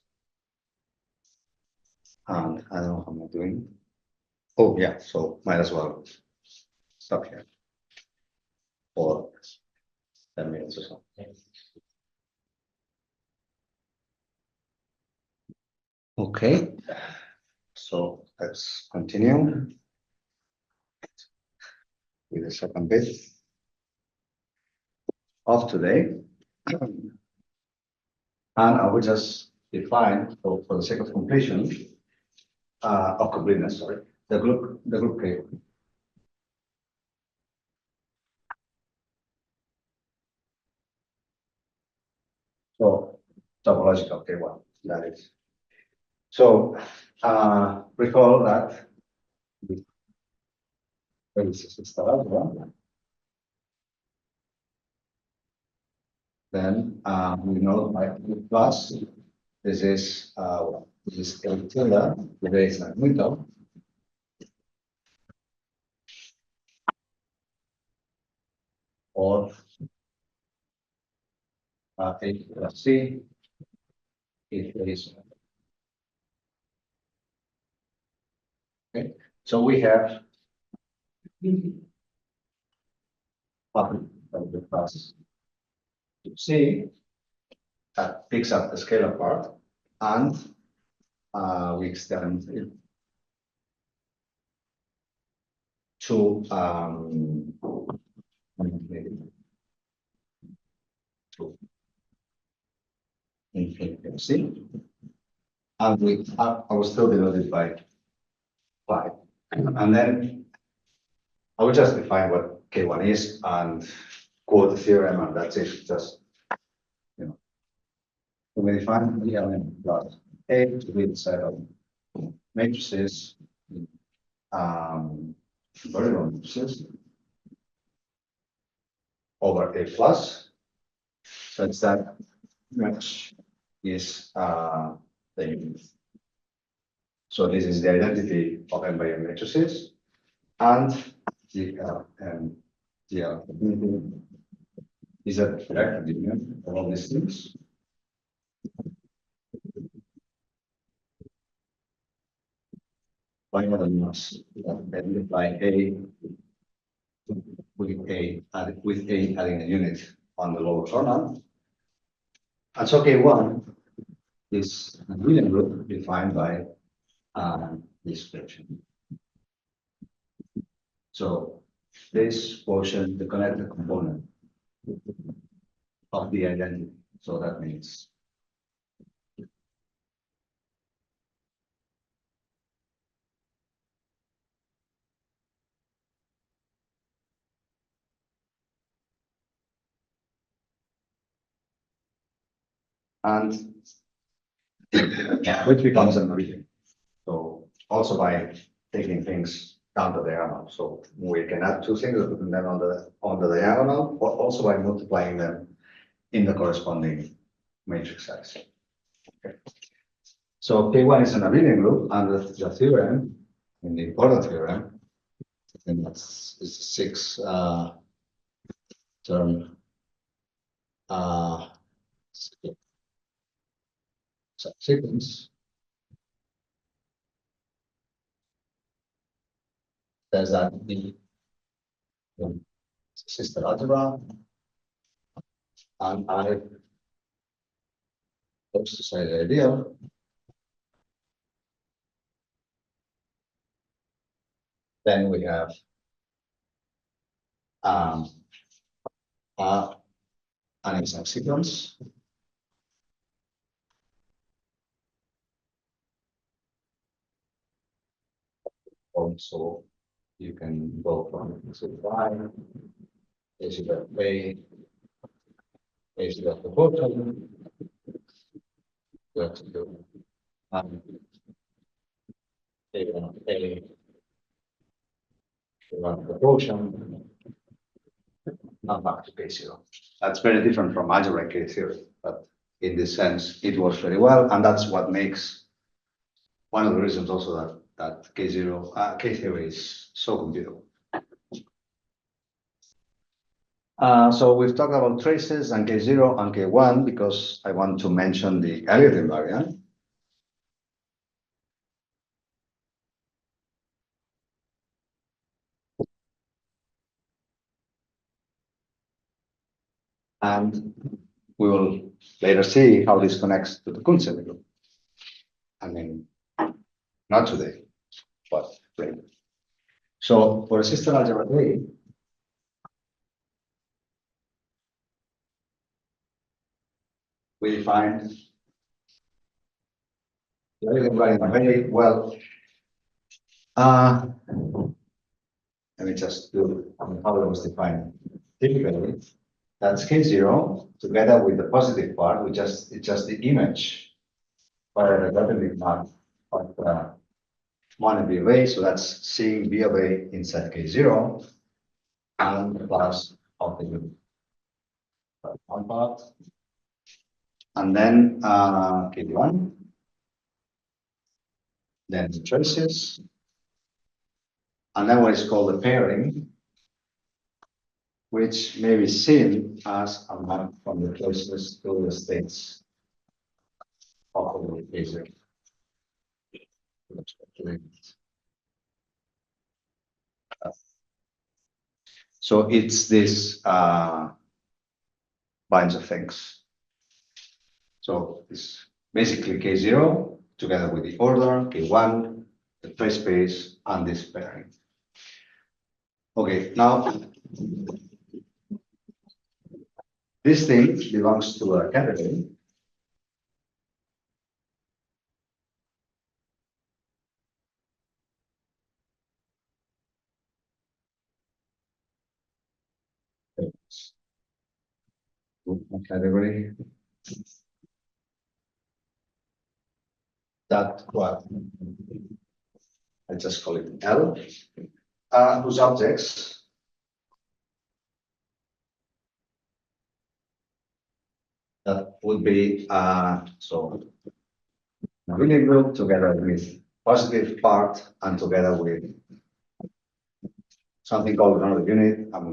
And I don't know how I'm doing. Oh yeah, so might as well stop here for 10 minutes or so. Okay, so let's continue with the second bit of today. And I will just define, for the sake of completion, of completeness, sorry, the group K. So topological K1, that is. So recall that then we know by plus this is L tilde, the base is muito, or A plus C if there is. Okay, so we have of the plus C that picks up the scalar part, and we extend it to infinity C, and I will still denoted by 5, and then I will just define what K1 is and quote the theorem, and that's it. Just, you know, we define the element plus A to be the set of matrices, variable matrices over A plus, such that match is the unit. So this is the identity of invariant matrices, and the is a direct union of all these things. By model mass, by A with A adding a unit on the lower corner. And so K1 is a Boolean group defined by this expression. So this quotient, the connected component of the identity. So that means and which becomes an origin. So also by taking things down the diagonal. So we can add two things and then on the diagonal, but also by multiplying them in the corresponding matrix size. Okay. So K1 is an abelian group, and the theorem, in the important theorem, and that's is a 6 term subsequence says that the sister algebra and I goes to say the ideal. Then we have an exact sequence form, so you can go from Y, A sugar A sugar proportion, to do A proportion, not back to K0. That's very different from algebraic K theory, but in this sense, it works very well, and that's what makes one of the reasons also that K theory is so computable. So we've talked about traces and K0 and K1 because I want to mention the Elliott invariant. And we will later see how this connects to the Cuntz semigroup. I mean, not today, but later. So for a system algebra A, we define the Elliott invariant very well. Let me just do how it was defined. Typically, that's K0 together with the positive part, it's just the image for the Grothendieck map of one B of A. So that's seeing B of A inside K0 and the class of the unit. One part. And then K1. Then the traces. And then what is called the pairing, which may be seen as a map from the traces to the states of the basic. So it's this bunch of things. So it's basically K0 together with the order, K1, the trace space, and this pairing. Okay, now this thing belongs to a category. Category that what I just call it L, whose objects that would be so a unit group together with positive part and together with something called another unit. I'm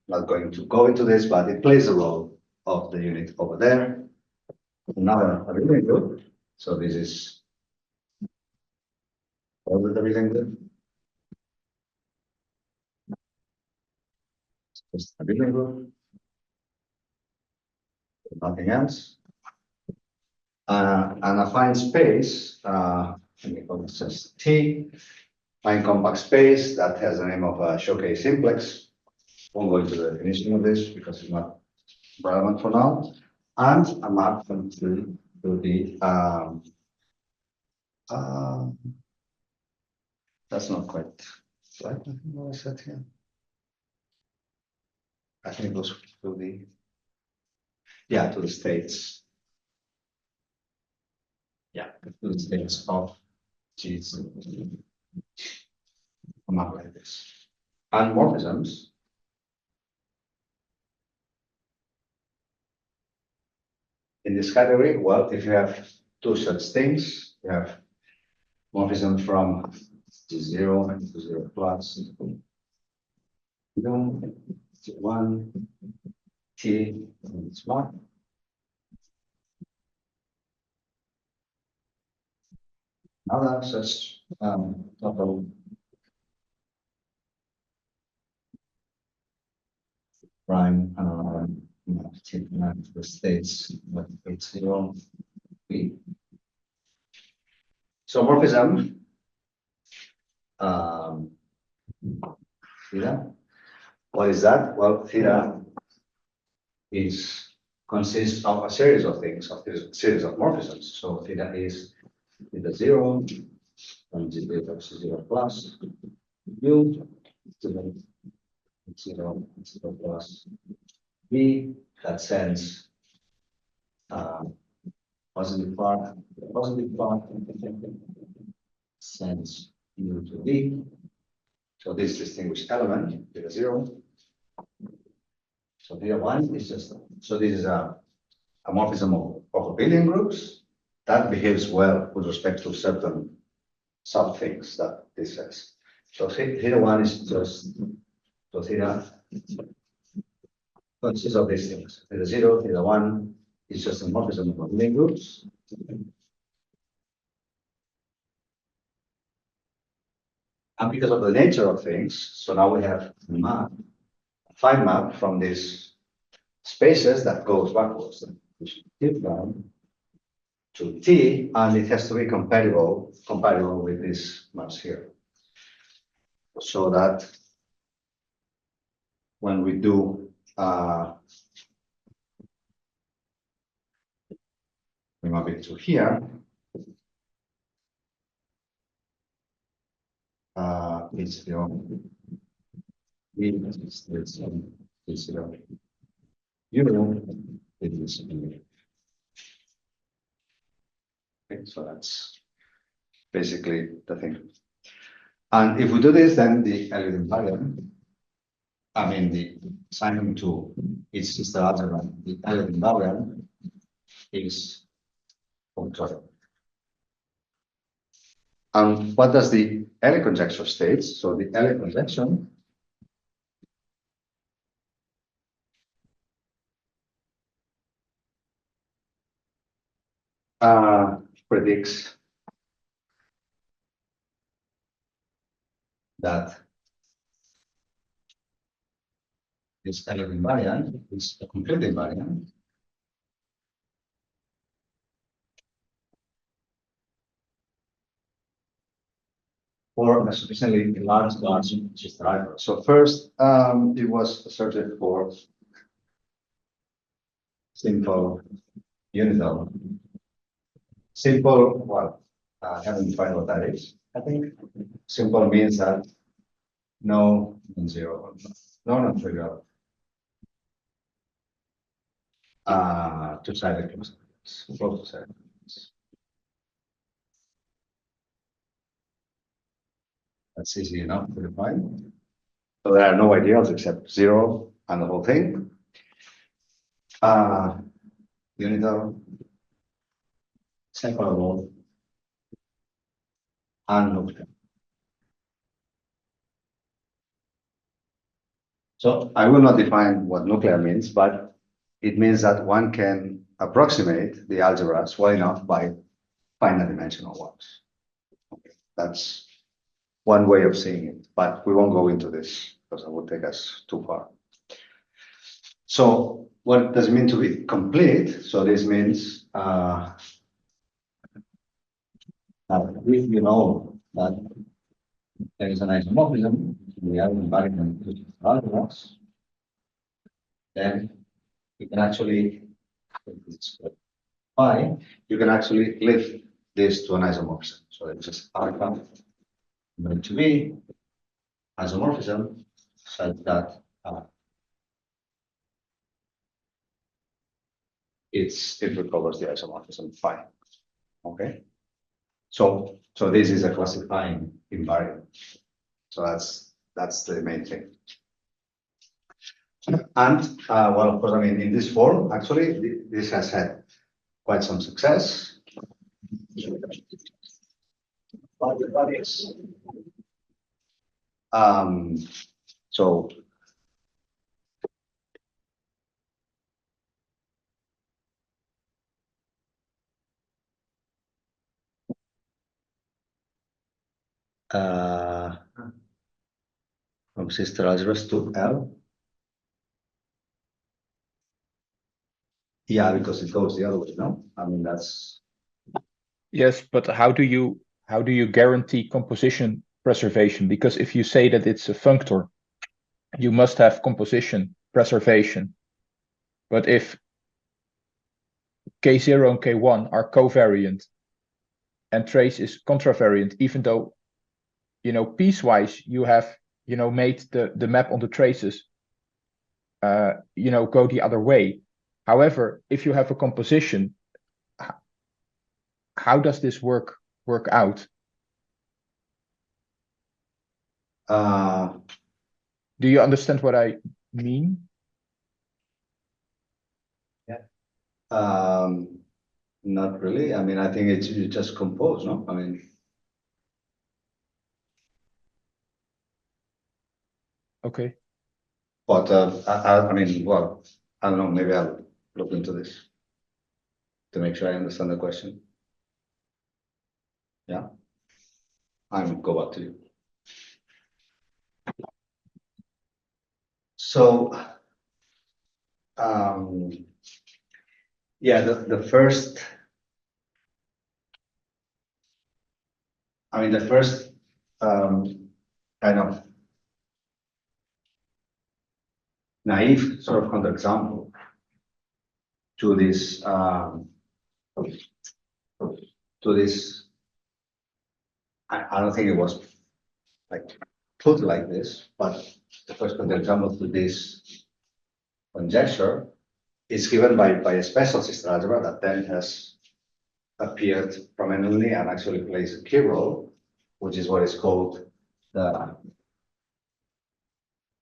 not going to go into this, but it plays the role of the unit over there. Another abelian group. So this is all the abelian group. Just abelian group. Nothing else. And a fine space, let me call this just T, fine compact space that has the name of a showcase simplex. Won't go into the definition of this because it's not relevant for now. And a map from T to the that's not quite right. I think what I said here. I think it goes to the to the states. Yeah, to the states of G's. A map like this. And morphisms. In this category, well, if you have two such things, you have morphism from G0 and G0 plus, G1, T, and it's one. Another such total prime and the states with H0 B. So morphism theta. What is that? Well, theta consists of a series of things, of this series of morphisms. So theta is theta 0, from G beta to 0 plus U to 0 plus B that sends positive part sends U to B. So this distinguished element with a 0. So here 1 is just, so this is a morphism of abelian groups that behaves well with respect to certain sub things that this says. So theta 1 is just, so theta consists of these things. Theta 0, theta 1 is just a morphism of abelian groups. And because of the nature of things, so now we have a map, a fine map from these spaces that goes backwards. Which tip down to T, and it has to be compatible with these maps here. So that when we do we map it to here, it's the okay, so that's basically the thing. And if we do this, then the Elliott invariant, I mean the assigning to its sister algebra, the Elliott invariant is homotopy. And what does the Elliott conjecture state? So the Elliott conjecture predicts that this Elliott invariant is a complete invariant for a sufficiently large sister algebra. So first, it was asserted for simple unital. Simple, well, I haven't defined what that is. I think simple means that no non-zero, no non-trivial two-sided constants, both two-sided constants. That's easy enough to define. So there are no ideals except 0 and the whole thing. Unital, separable, and nuclear. So I will not define what nuclear means, but it means that one can approximate the algebras well enough by finite dimensional ones. Okay. That's one way of seeing it, but we won't go into this because it will take us too far. So what does it mean to be complete? So this means if you know that there is an isomorphism, we have invariant algebras, then you can actually, you can actually lift this to an isomorphism. So it's just alpha going to be isomorphism such that it recovers the isomorphism phi. Okay. So this is a classifying invariant. So that's the main thing. And well, of course, I mean, in this form, actually, this has had quite some success. But it's so from sister algebras to L. Yeah, because it goes the other way, no? I mean, that's Yes, but how do you guarantee composition preservation? Because if you say that it's a functor, you must have composition preservation. But if K0 and K1 are covariant, and trace is contravariant, even though, you know, piecewise you have, you know, made the map on the traces, you know, go the other way. However, if you have a composition, how does this work out? Do you understand what I mean? Not really. I mean, I think it's you just compose, no? I mean, Okay. but I mean, well, I don't know. Maybe I'll look into this to make sure I understand the question. Yeah, I'll go back to you. So, yeah, the first. I mean, the first kind of naive sort of counterexample to this I don't think it was like totally like this, but the first counterexample to this conjecture is given by a special sister algebra that then has appeared prominently and actually plays a key role, which is what is called the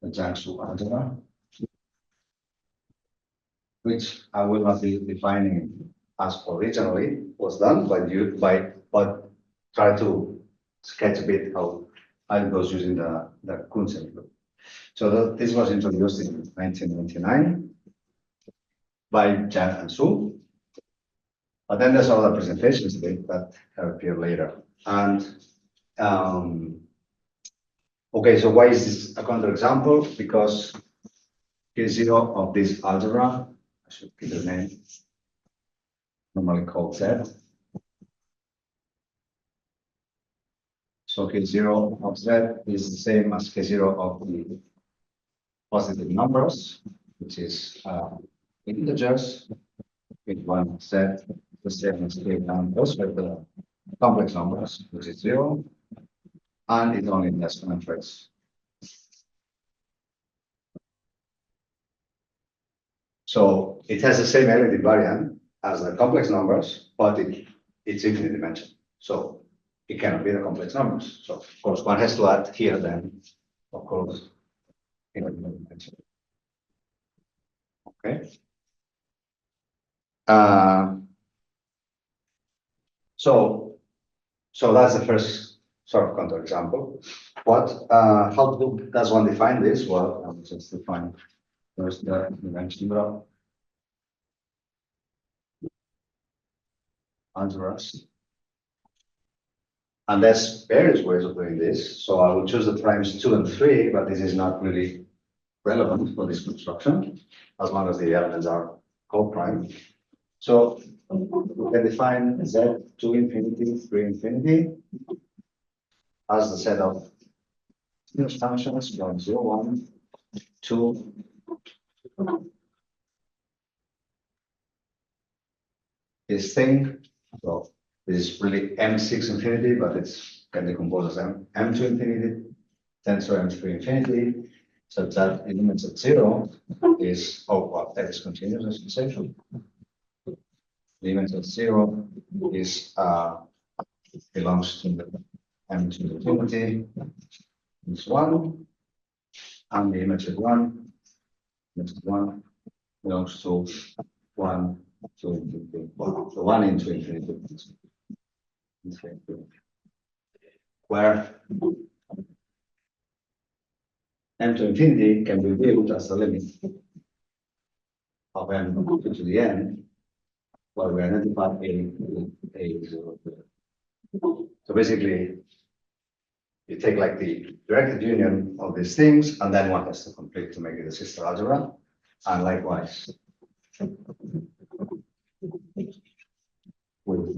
Jiangsu algebra, which I will not be defining as originally was done but try to sketch a bit how it goes using the Cuntz group. So this was introduced in 1999 by Jan and Su. But then there's other presentations that have appeared later. And okay, so why is this a counterexample? Because K0 of this algebra, I should give the name, normally called Z. So K0 of Z is the same as K0 of the positive numbers, which is integers with one set, the same as K numbers with the complex numbers, which is 0, and it only has one trace. So it has the same Elliott invariant as the complex numbers, but it's infinite dimension. So it cannot be the complex numbers. So of course one has to add here then, of course, infinite dimension. Okay. So that's the first sort of counterexample. But how does one define this? Well, I'll just define first the dimension graph. Algebras. And there's various ways of doing this. So I will choose the primes 2 and 3, but this is not really relevant for this construction, as long as the elements are co-prime. So we can define Z 2 infinity, 3 infinity as the set of functions from 0, 1, 2, this thing. So this is really M6 infinity, but it's can decompose as M2 infinity, tensor M3 infinity, such that elements at 0 is, oh, well, that is continuous, as you say. The elements at 0 is belongs to the M2 infinity, is 1, and the image at 1 belongs to 1 to infinity, well, the 1 into infinity. Where M to infinity can be viewed as the limit of M to the n, where we identify a 0. So basically, you take like the directed union of these things, and then one has to complete to make it a sister algebra, and likewise with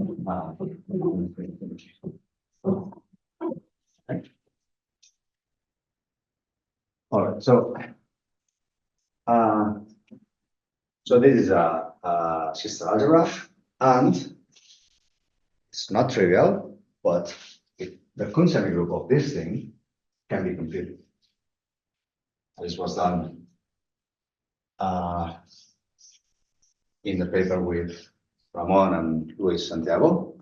okay. All right, so so this is a sister algebra, and It's not trivial, but the Cuntz semigroup of this thing can be computed. This was done in the paper with Ramon and Luis Santiago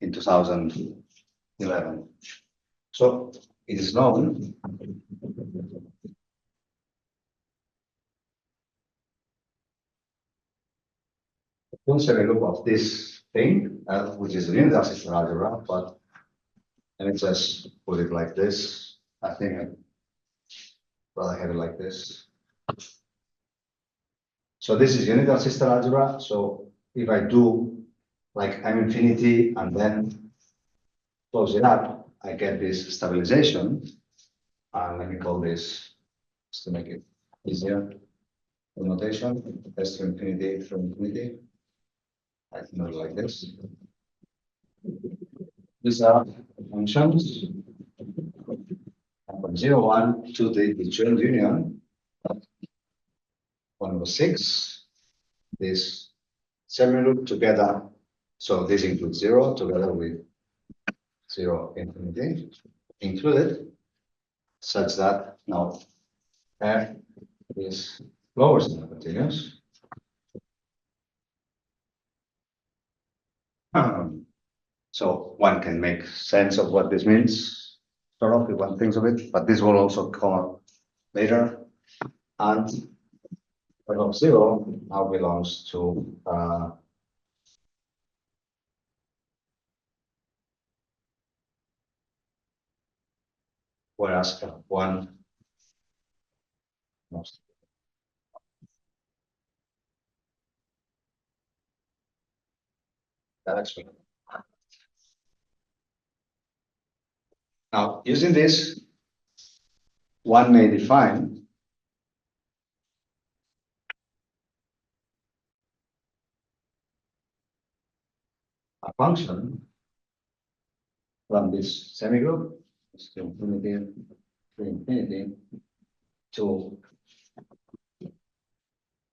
in 2011. So it is known the Cuntz semigroup of this thing, which is an universal system algebra, but let me just put it like this. I think I'd rather have it like this. So this is universal system algebra. So if I do like M infinity and then close it up, I get this stabilization. And let me call this, just to make it easier, the notation, S to infinity from infinity. I can do it like this. These are functions from 0, 1 to the joint union 1/6. This semigroup together. So this includes 0 together with 0 infinity included, such that now F is lower than continuous. So one can make sense of what this means, sort of, if one thinks of it, but this will also come up later. And F of 0 now belongs to whereas F1 most. That explains. Now, using this, one may define a function from this semigroup to infinity to.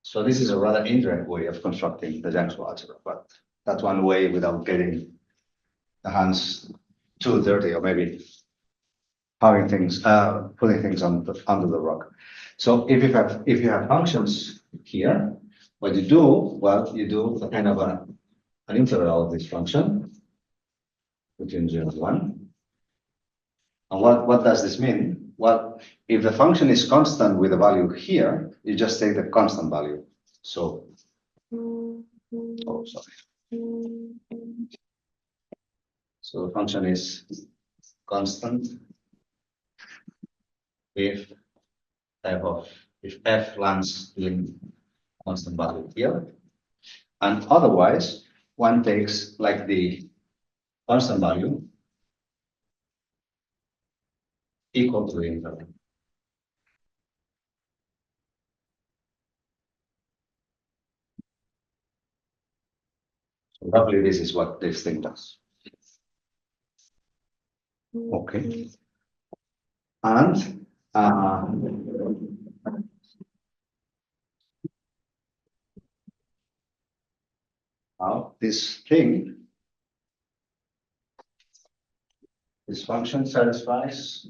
So this is a rather indirect way of constructing the general algebra, but that's one way without getting the hands too dirty, or maybe having things, putting things under the rug. So if you have functions here, what you do, well, you do a kind of an integral of this function between 0 and 1. And what does this mean? Well, if the function is constant with a value here, you just take the constant value. So, oh, sorry. So the function is constant if f lands in constant value here, and otherwise one takes like the constant value equal to the interval. So roughly this is what this thing does. Okay. And now this thing, this function satisfies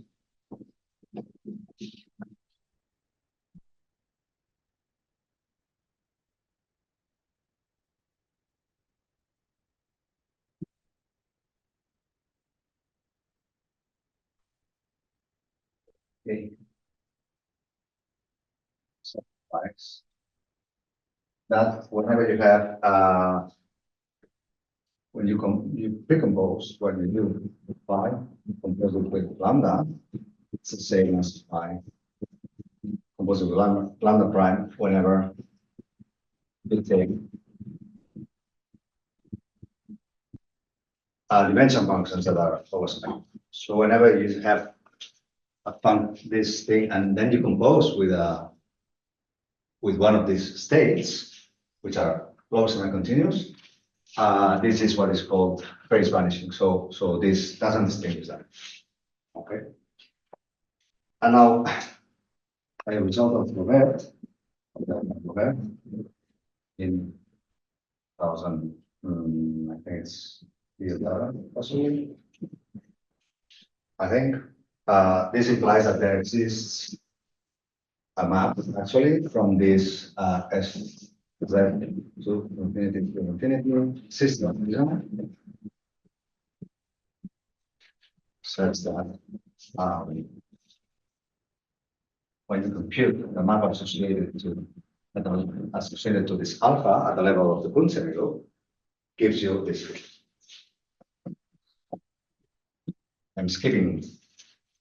that whenever you have when you decompose, when you do phi, compose it with lambda, it's the same as phi. Compose it with lambda prime whenever you take dimension functions that are always made. So whenever you have this thing, and then you compose with one of these states, which are closed and continuous, this is what is called phase vanishing. So this doesn't distinguish that. Okay. And now a result of Robert in 2009 I think it's B11, possibly. I think this implies that there exists a map actually from this S Z to infinity system, such that when you compute the map associated to this alpha at the level of the Kuhn semigroup, gives you this. I'm skipping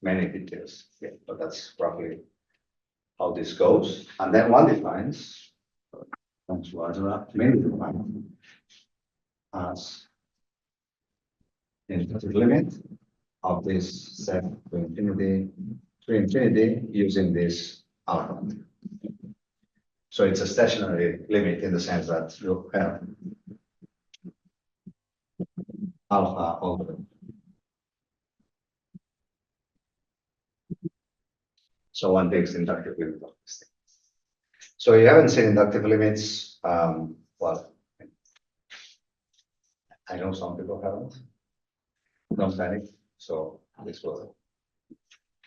many details here, but that's roughly how this goes. And then one defines, mainly defined as the implicit limit of this set to infinity using this alpha. So it's a stationary limit in the sense that you have alpha over. So one takes the inductive limit of this thing. So you haven't seen inductive limits. Well, I know some people haven't. Don't panic. So this will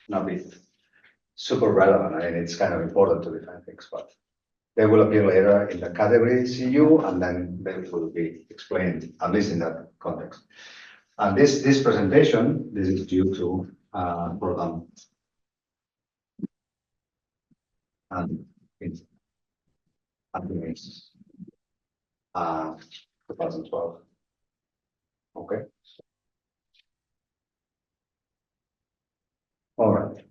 not be super relevant. I mean, it's kind of important to define things, but they will appear later in the category CU, and then they will be explained, at least in that context. And this presentation, this is due to program and it's 2012. Okay. All right.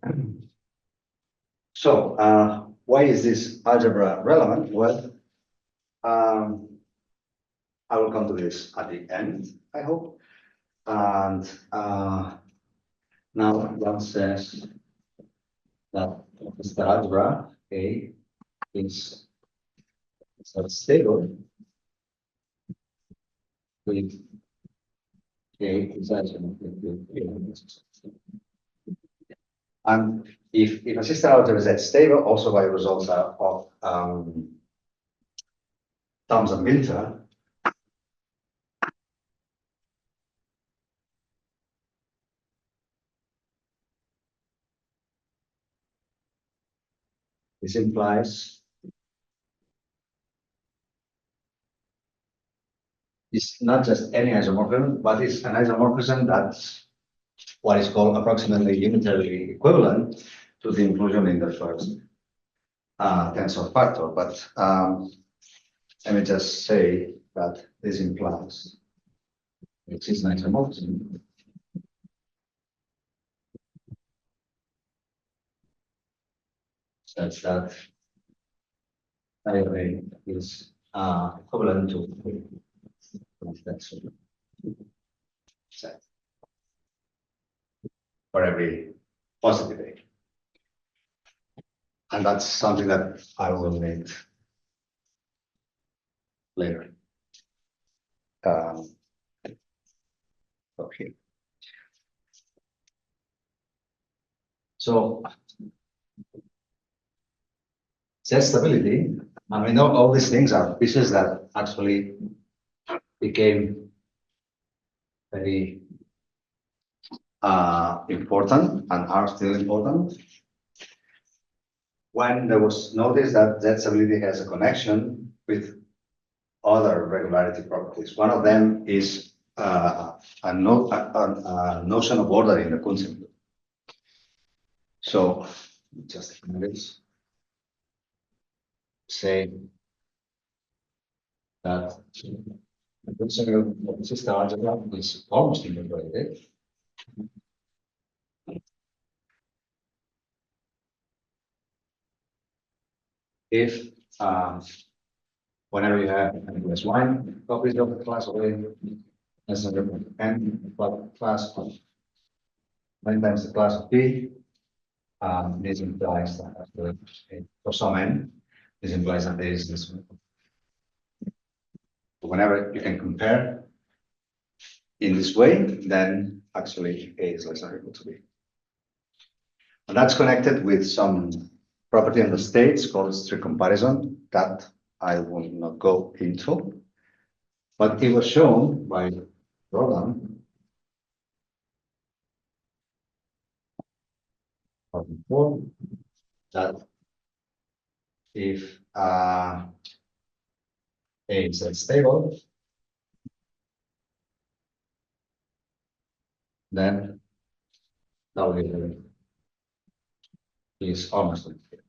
So why is this algebra relevant? Well, I will come to this at the end, I hope. And now one says that the algebra A is stable with A is and if a system algebra is stable, also by results of Thoms and Winter, this implies it's not just any isomorphism, but it's an isomorphism that's what is called approximately unitarily equivalent to the inclusion in the first tensor factor. But let me just say that this implies it is an isomorphism such that IOA is equivalent to set for every positive A. And that's something that I will need later. Okay. So Z stability, I mean, all these things are pieces that actually became very important and are still important. When there was noticed that Z stability has a connection with other regularity properties. One of them is a notion of order in the Kuhn semigroup. So just say that the Kuhn semigroup of the system algebra is almost integrated. If whenever you have n+1 copies of the class of A, as n class of n times the class of B, this implies that for some n, this implies that there is this. Whenever you can compare in this way, then actually A is less or equal to B. And that's connected with some property in the states called strict comparison that I will not go into. But it was shown by Roland before that if A is stable, then W is almost infinite.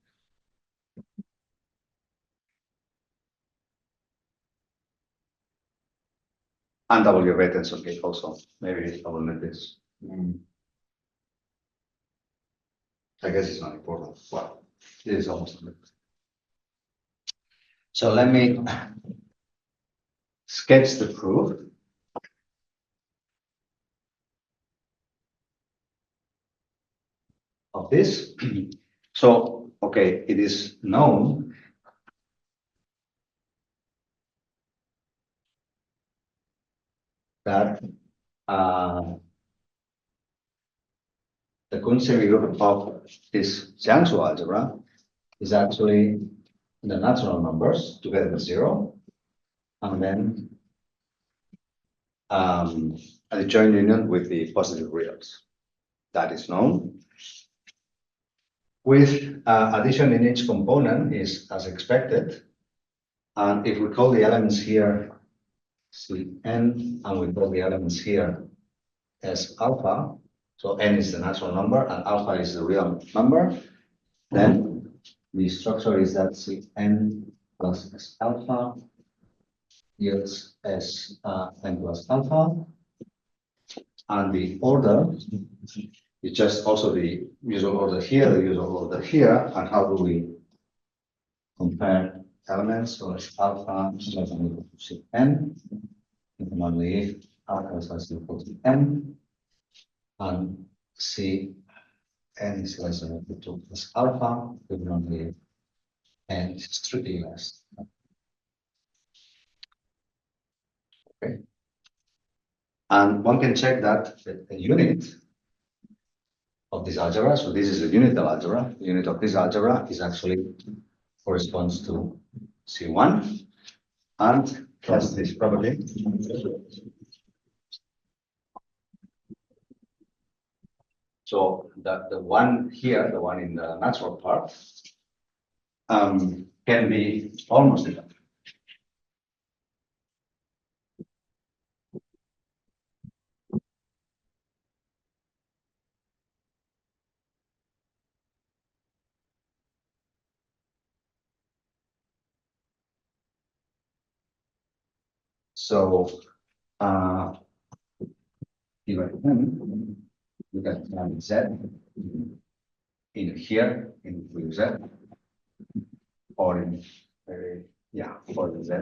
And W rate is okay also. Maybe I will make this. I guess it's not important. Well, it is almost infinite. So let me sketch the proof. Of this. So, okay, it is known that the Cuntz semigroup of this Jiangsu algebra is actually the natural numbers together with 0, and then a joint union with the positive reals. That is known. With addition in each component is as expected. And if we call the elements here Cn, and we call the elements here as alpha, so n is the natural number and alpha is the real number, then the structure is that Cn plus S alpha yields S n plus alpha. And the order is just also the usual order here, the usual order here. And how do we compare elements? So it's alpha is less than equal to Cn, normally if alpha is less than equal to n, and Cn is less than equal to plus alpha, normally n is strictly less. Okay. And one can check that the unit of this algebra, so this is a unit of algebra, the unit of this algebra is actually corresponds to C1, and plus this property. So the one here, the one in the natural part, can be almost enough. So divided them, we can find Z in here in with Z, or in for the Z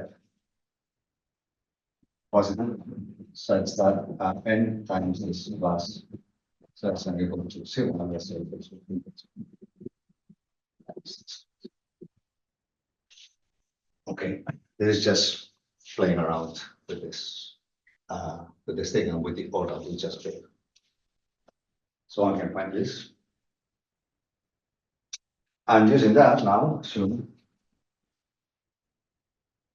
positive, such that n times this plus such an equal to 0 unless equal to. Okay, this is just playing around with this thing and with the order we just played. So I can find this. And using that now,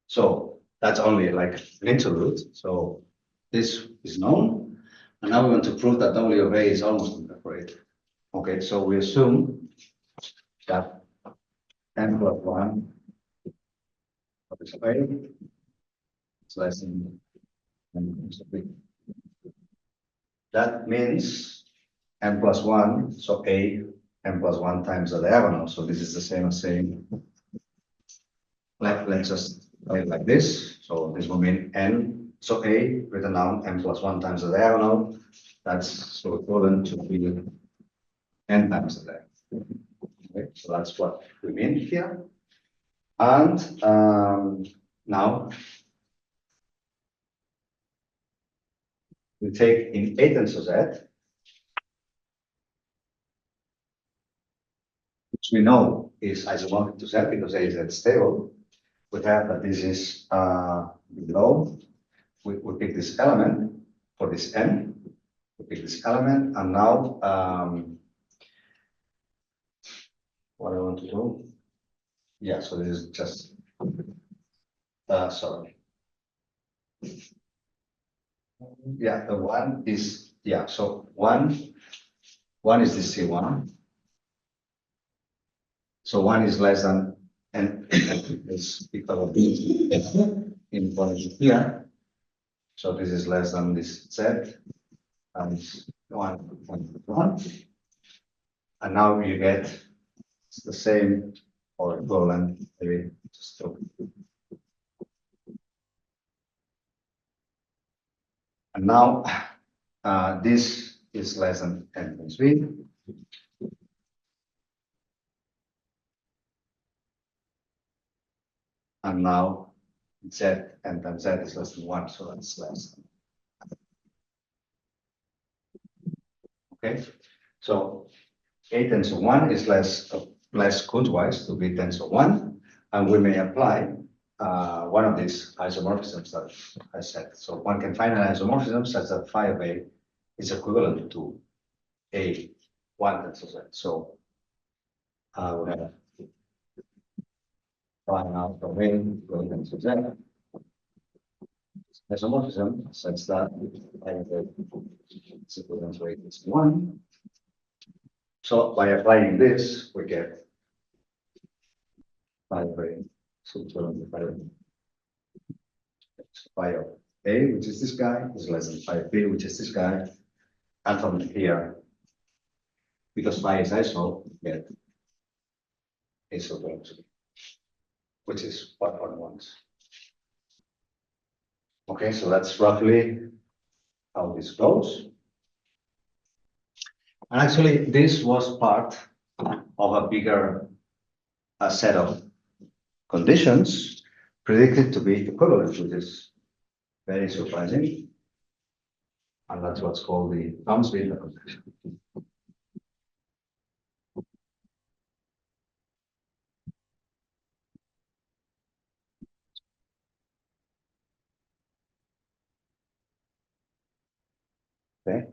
so that's only like an interlude. So this is known. And now we want to prove that W of A is almost incorporated. Okay, so we assume that n plus 1 of this of A is less than n plus B. That means n plus 1, so A, n plus 1 times the diagonal. So this is the same as saying, let's just write it like this. So this will mean n, so A written down n plus 1 times the diagonal. That's so equivalent to be n times the diagonal. Okay, so that's what we mean here. And now we take in A tensor Z, which we know is isomorphic to Z because A is Z stable. We have that this is below. We pick this element for this n. We pick this element, and now what I want to do? Yeah, so this is just sorry. Yeah, the one is, yeah, so one is the C1. So one is less than, and is equal to B in position here. So this is less than this Z, and it's 1.1. And now you get the same or equivalent, maybe just to. And now this is less than n times b. And now z n times z is less than 1, so that's less. Okay, so a tends to 1 is less Cuntz-wise to b tends to 1, and we may apply one of these isomorphisms that I said. So one can find an isomorphism such that phi of a is equivalent to a 1 tends to z. So we have phi now from a equivalent to z. Isomorphism such that phi of a is equivalent to a equals to 1. So by applying this, we get phi of a so phi of a, which is this guy, is less than phi of b, which is this guy. And from here, because phi is iso, get iso, which is 1.1. Okay, so that's roughly how this goes. And actually, this was part of a bigger set of conditions predicted to be equivalent, which is very surprising. And that's what's called the Combs-Beta condition. Okay.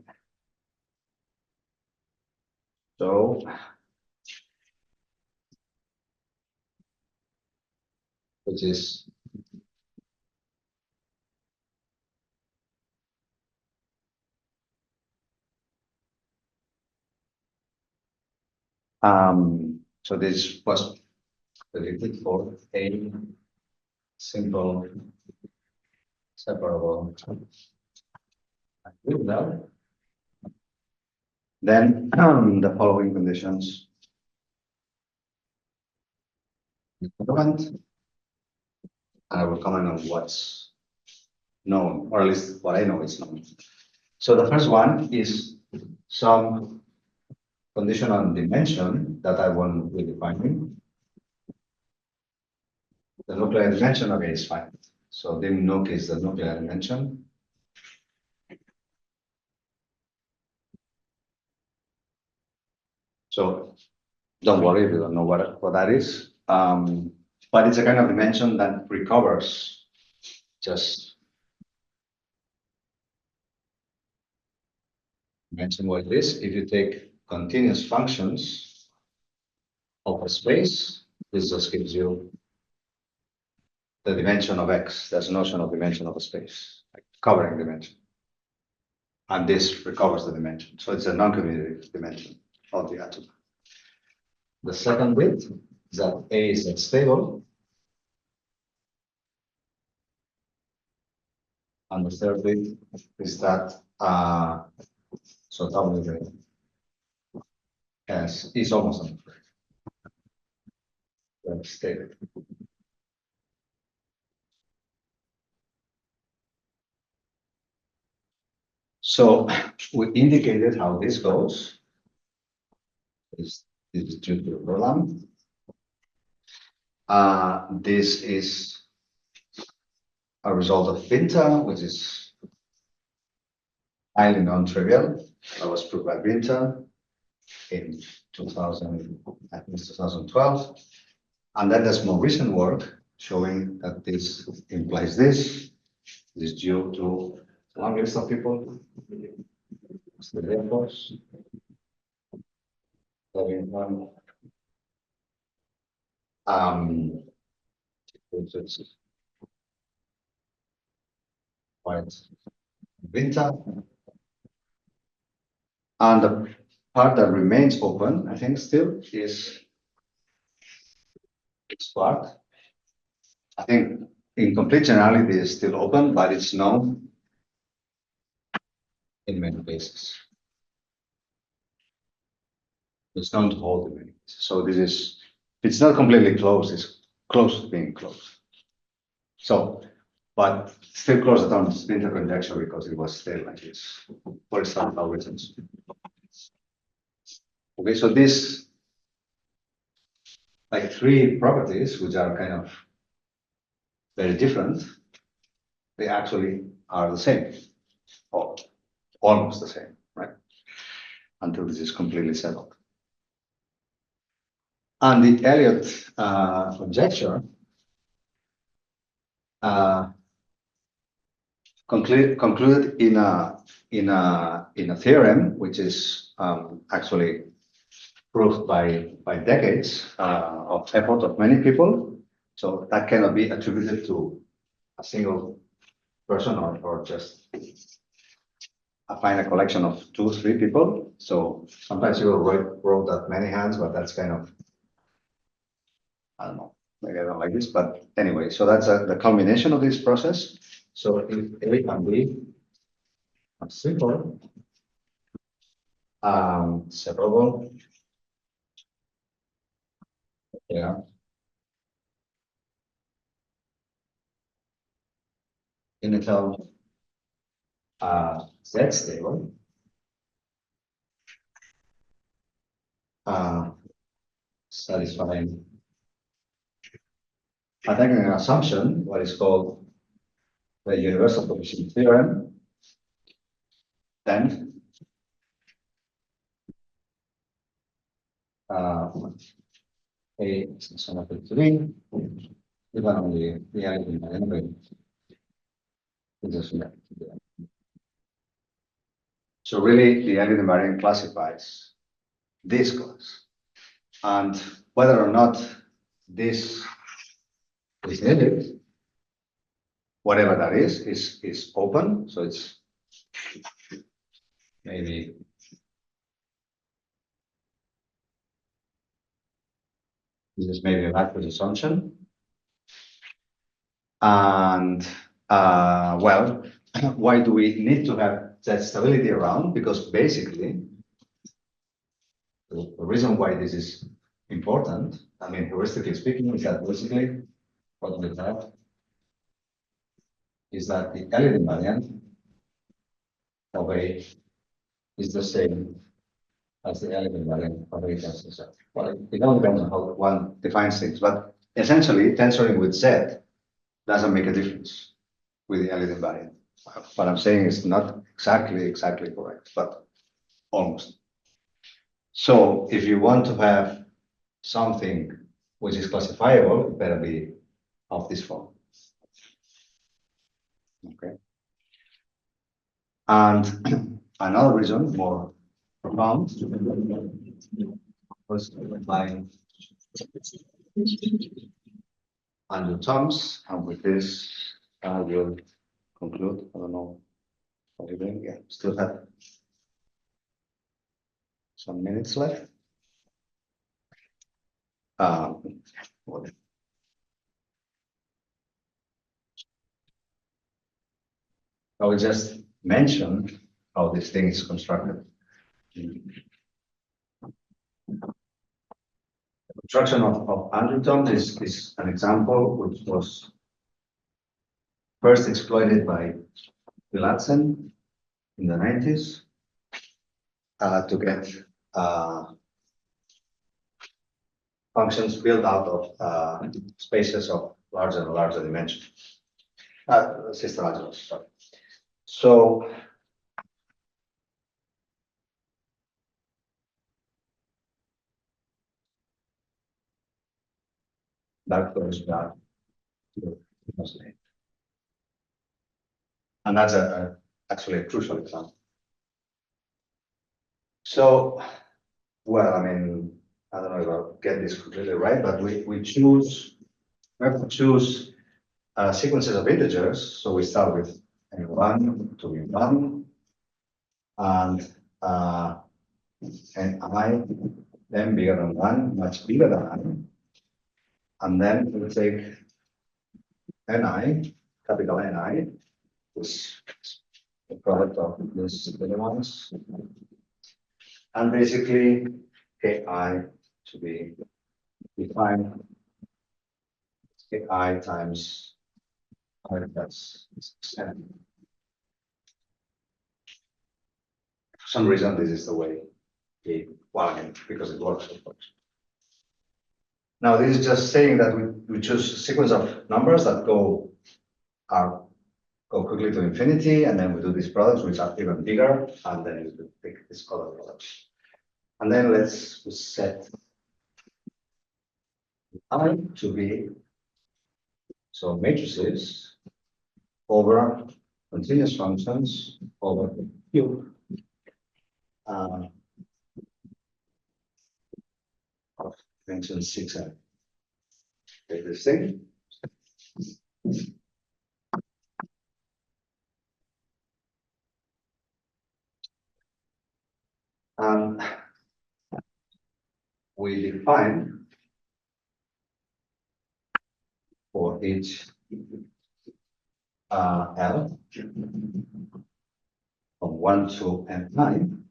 So which is so this was predicted for a simple separable now. Then the following conditions relevant. And I will comment on what's known, or at least what I know is known. So the first one is some condition on dimension that I won't be defining. The nuclear dimension of A is fine. So dim nuc is the nuclear dimension. So don't worry if you don't know what that is. But it's a kind of dimension that recovers just mention what it is. If you take continuous functions of a space, this just gives you the dimension of X. There's a notion of dimension of a space, like covering dimension. And this recovers the dimension. So it's a non-commutative dimension of the atom. The second bit is that A is stable. And the third bit is that so W is almost stable. So we indicated how this goes. This is due to the program. This is a result of Vinta, which is highly non-trivial. That was proved by Vinta in 2012. And then there's more recent work showing that this implies this. This is due to a long list of people. It's the Air Force. write Vinta. And the part that remains open, I think still, is this part. I think in complete generality is still open, but it's known in many cases. It's known to hold in many cases. So this is, it's not completely closed, it's close to being closed. So, but still closed down to Vinta conjecture because it was still like this for some algorithms. Okay, so this like three properties, which are kind of very different, they actually are the same, or almost the same, right? Until this is completely settled. And the Elliott conjecture concluded in a theorem, which is actually proved by decades of effort of many people. So that cannot be attributed to a single person or just find a collection of 2 or 3 people. So sometimes you wrote that many hands, but that's kind of, I don't know, maybe I don't like this, but anyway, so that's the culmination of this process. So if A and B are simple, separable, yeah. Initial Z stable, satisfying attacking an assumption, what is called the universal coefficient theorem, then A is a sum of the 3, even only the algebra anyway. So really, the algebra invariant classifies this class, and whether or not this is needed, whatever that is open. So it's maybe this is maybe a bad assumption, and well, why do we need to have that stability around? Because basically, the reason why this is important, I mean, heuristically speaking, is that basically what we have is that the Elliott invariant of A is the same as the Elliott invariant of A tensor Z. Well, it all depends on how one defines things, but essentially, tensoring with Z doesn't make a difference with the Elliott invariant. What I'm saying is not exactly correct, but almost. So if you want to have something which is classifiable, it better be of this form. Okay. And another reason, more profound, was by Andrew Thomas, and with this I will conclude. I don't know what you're doing. Yeah, still have some minutes left. Well, I will just mention how this thing is constructed. The construction of Andrew Thomas is an example which was first exploited by Pilatsen in the 90s to get functions built out of spaces of larger and larger dimensions. System algebras, sorry. So that goes back to 2008. And that's actually a crucial example. So, well, I mean, I don't know if I'll get this completely right, but we have to choose sequences of integers. So we start with n1 to be 1, and ni then bigger than 1, much bigger than I. And then we'll take ni, capital Ni, which is the product of these little ones, and basically ki to be defined ki times I plus 6n. For some reason, this is the way because it works, of course. Now, this is just saying that we choose a sequence of numbers that go quickly to infinity, and then we do these products, which are even bigger, and then we pick this color products. And then let's set I to be so matrices over continuous functions over Q of dimension 6n. Take this thing. And we define for each L from 1 to n9,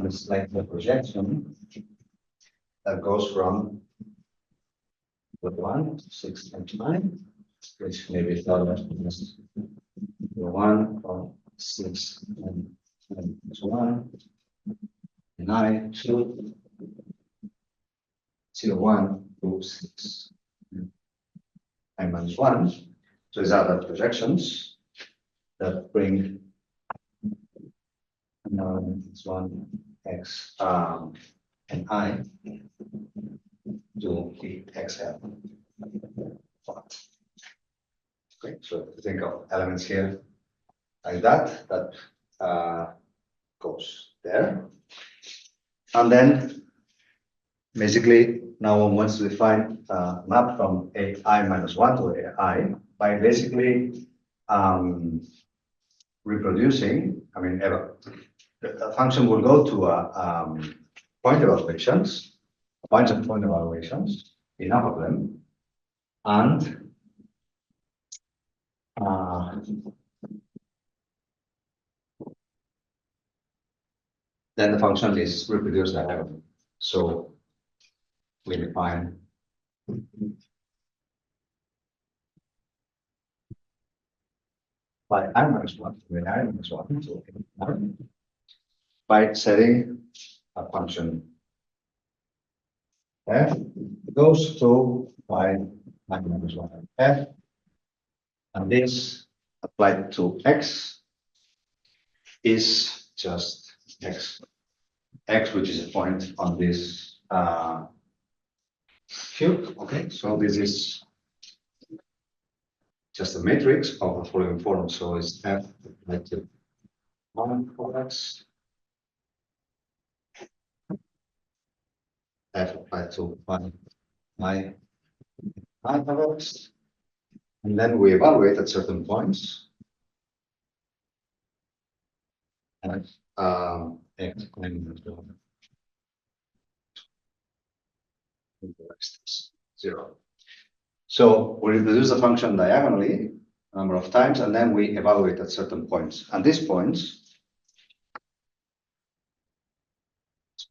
it's like the projection that goes from the 1 to 6 and 9, which may be thought of as the 1 from 6 and 1, 9 to 0, 1 to 6 and minus 1. So these are the projections that bring this one x and I to the XL. Okay, so if you think of elements here like that, goes there. And then basically now one wants to define a map from AI minus 1 to AI by basically reproducing, I mean, the function will go to a point evaluations, a bunch of point evaluations, enough of them, and then the function is reproduced diagonally. So we define by I minus 1 to I minus 1 to by setting a function f goes to by I minus 1 f, and this applied to x is just x, which is a point on this cube. Okay, so this is just a matrix of the following form. So it's f applied to 1 for x, f applied to 1 I of x, and then we evaluate at certain points. And x minus 1 is 0. So we reproduce the function diagonally a number of times, and then we evaluate at certain points. And these points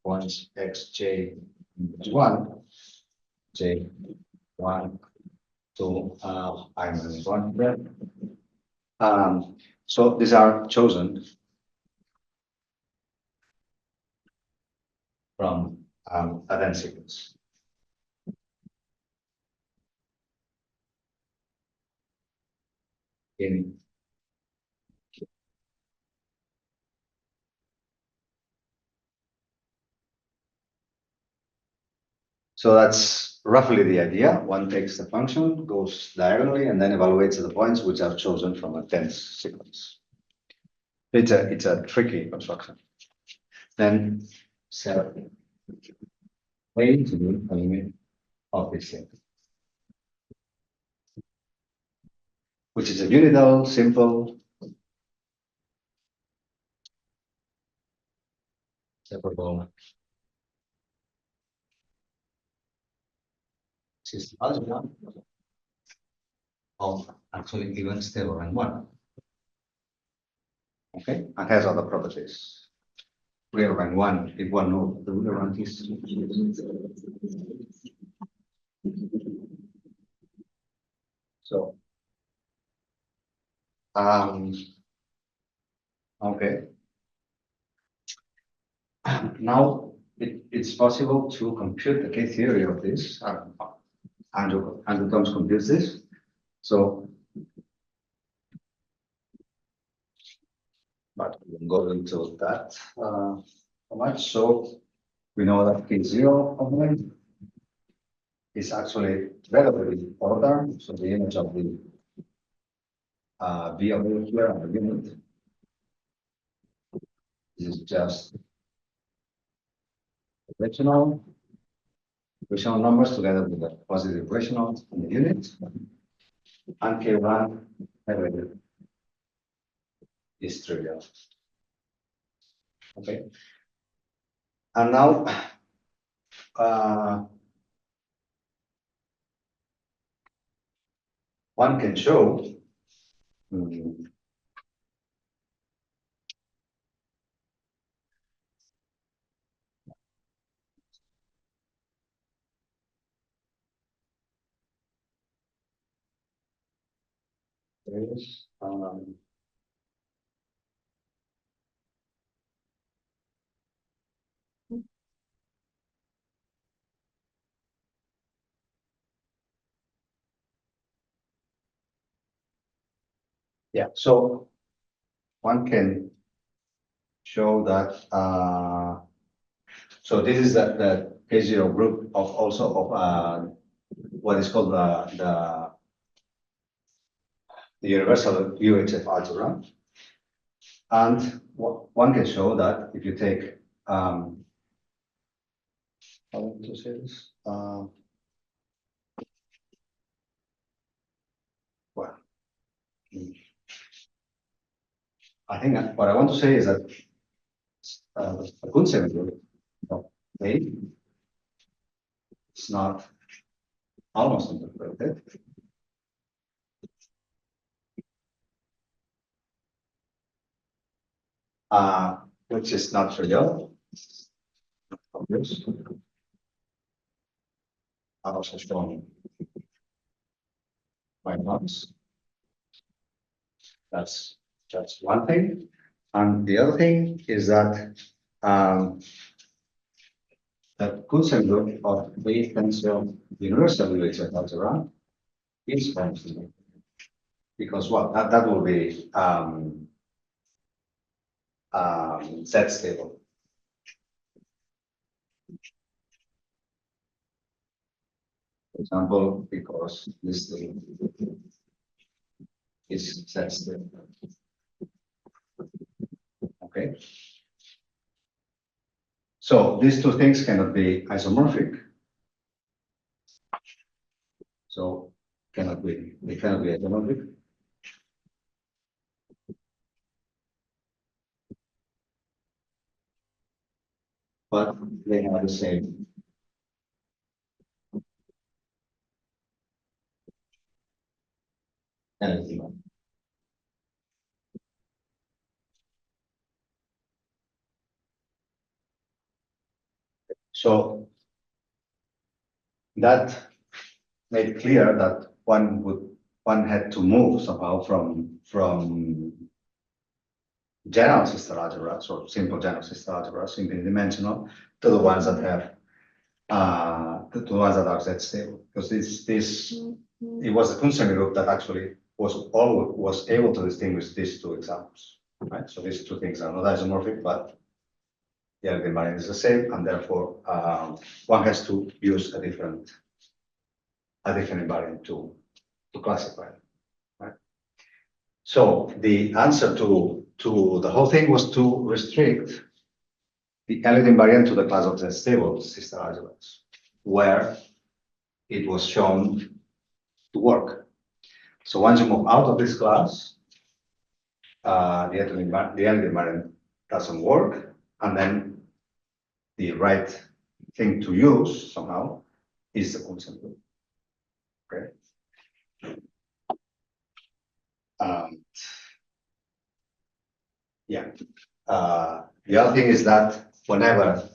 xj minus 1, j 1 to I minus 1. So these are chosen from a dense sequence. So that's roughly the idea. One takes the function, goes diagonally, and then evaluates the points which are chosen from a dense sequence. It's a tricky construction. Then set A to be a limit of this thing. which is a unidal, simple, separable system algebra of actually given stable rank 1. Okay, and has other properties. Real rank 1, if one knows the real rank is. So, okay. Now it's possible to compute the K-theory of this. Andrew Cuntz computes this. So, but we won't go into that so much. So we know that K0 of them is actually relatively ordered. So the image of the V over here on the unit is just rational numbers together with the positive rational in the unit, and K1 is trivial. Okay, and now one can show there's yeah, so one can show that so this is the K0 group of also of what is called the universal UHF algebra. And one can show that if you take how to say this? Well, I think what I want to say is that a good semigroup of A is not almost interpreted. Which is not trivial. Obvious. Also shown by knots. That's just one thing. And the other thing is that the Cuntz group of B tensor universal UHF algebra is functional. Because well, that will be Z stable. For example, because this thing is Z stable. Okay. So these two things cannot be isomorphic. So they cannot be isomorphic. But they have the same energy. So that made clear that one had to move somehow from general sister algebras or simple general sister algebras, single dimensional, to the ones that have to the ones that are Z stable. Because it was the Cuntz group that actually was able to distinguish these two examples. Right? So these two things are not isomorphic, but the invariant is the same, and therefore one has to use a different invariant to classify them. Right? So the answer to the whole thing was to restrict the Elliott invariant to the class of Z stable sister algebras, where it was shown to work. So once you move out of this class, the invariant doesn't work, and then the right thing to use somehow is the constant group. Okay. Yeah. The other thing is that whenever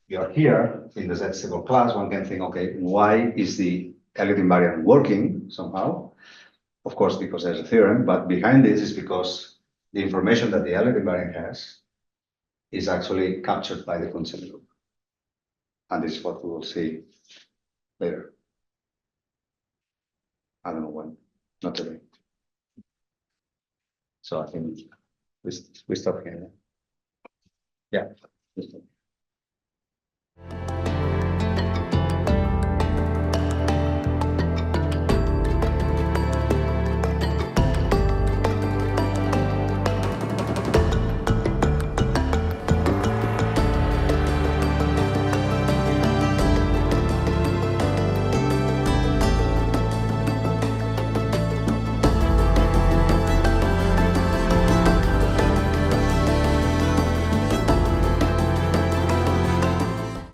you're here in the statistical class, one can think, okay, why is the Elliott invariant working somehow? Of course, because there's a theorem, but behind this is because the information that the Elliott invariant has is actually captured by the constant group. And this is what we will see later. I don't know when, not today. So I think we stop here. Yeah.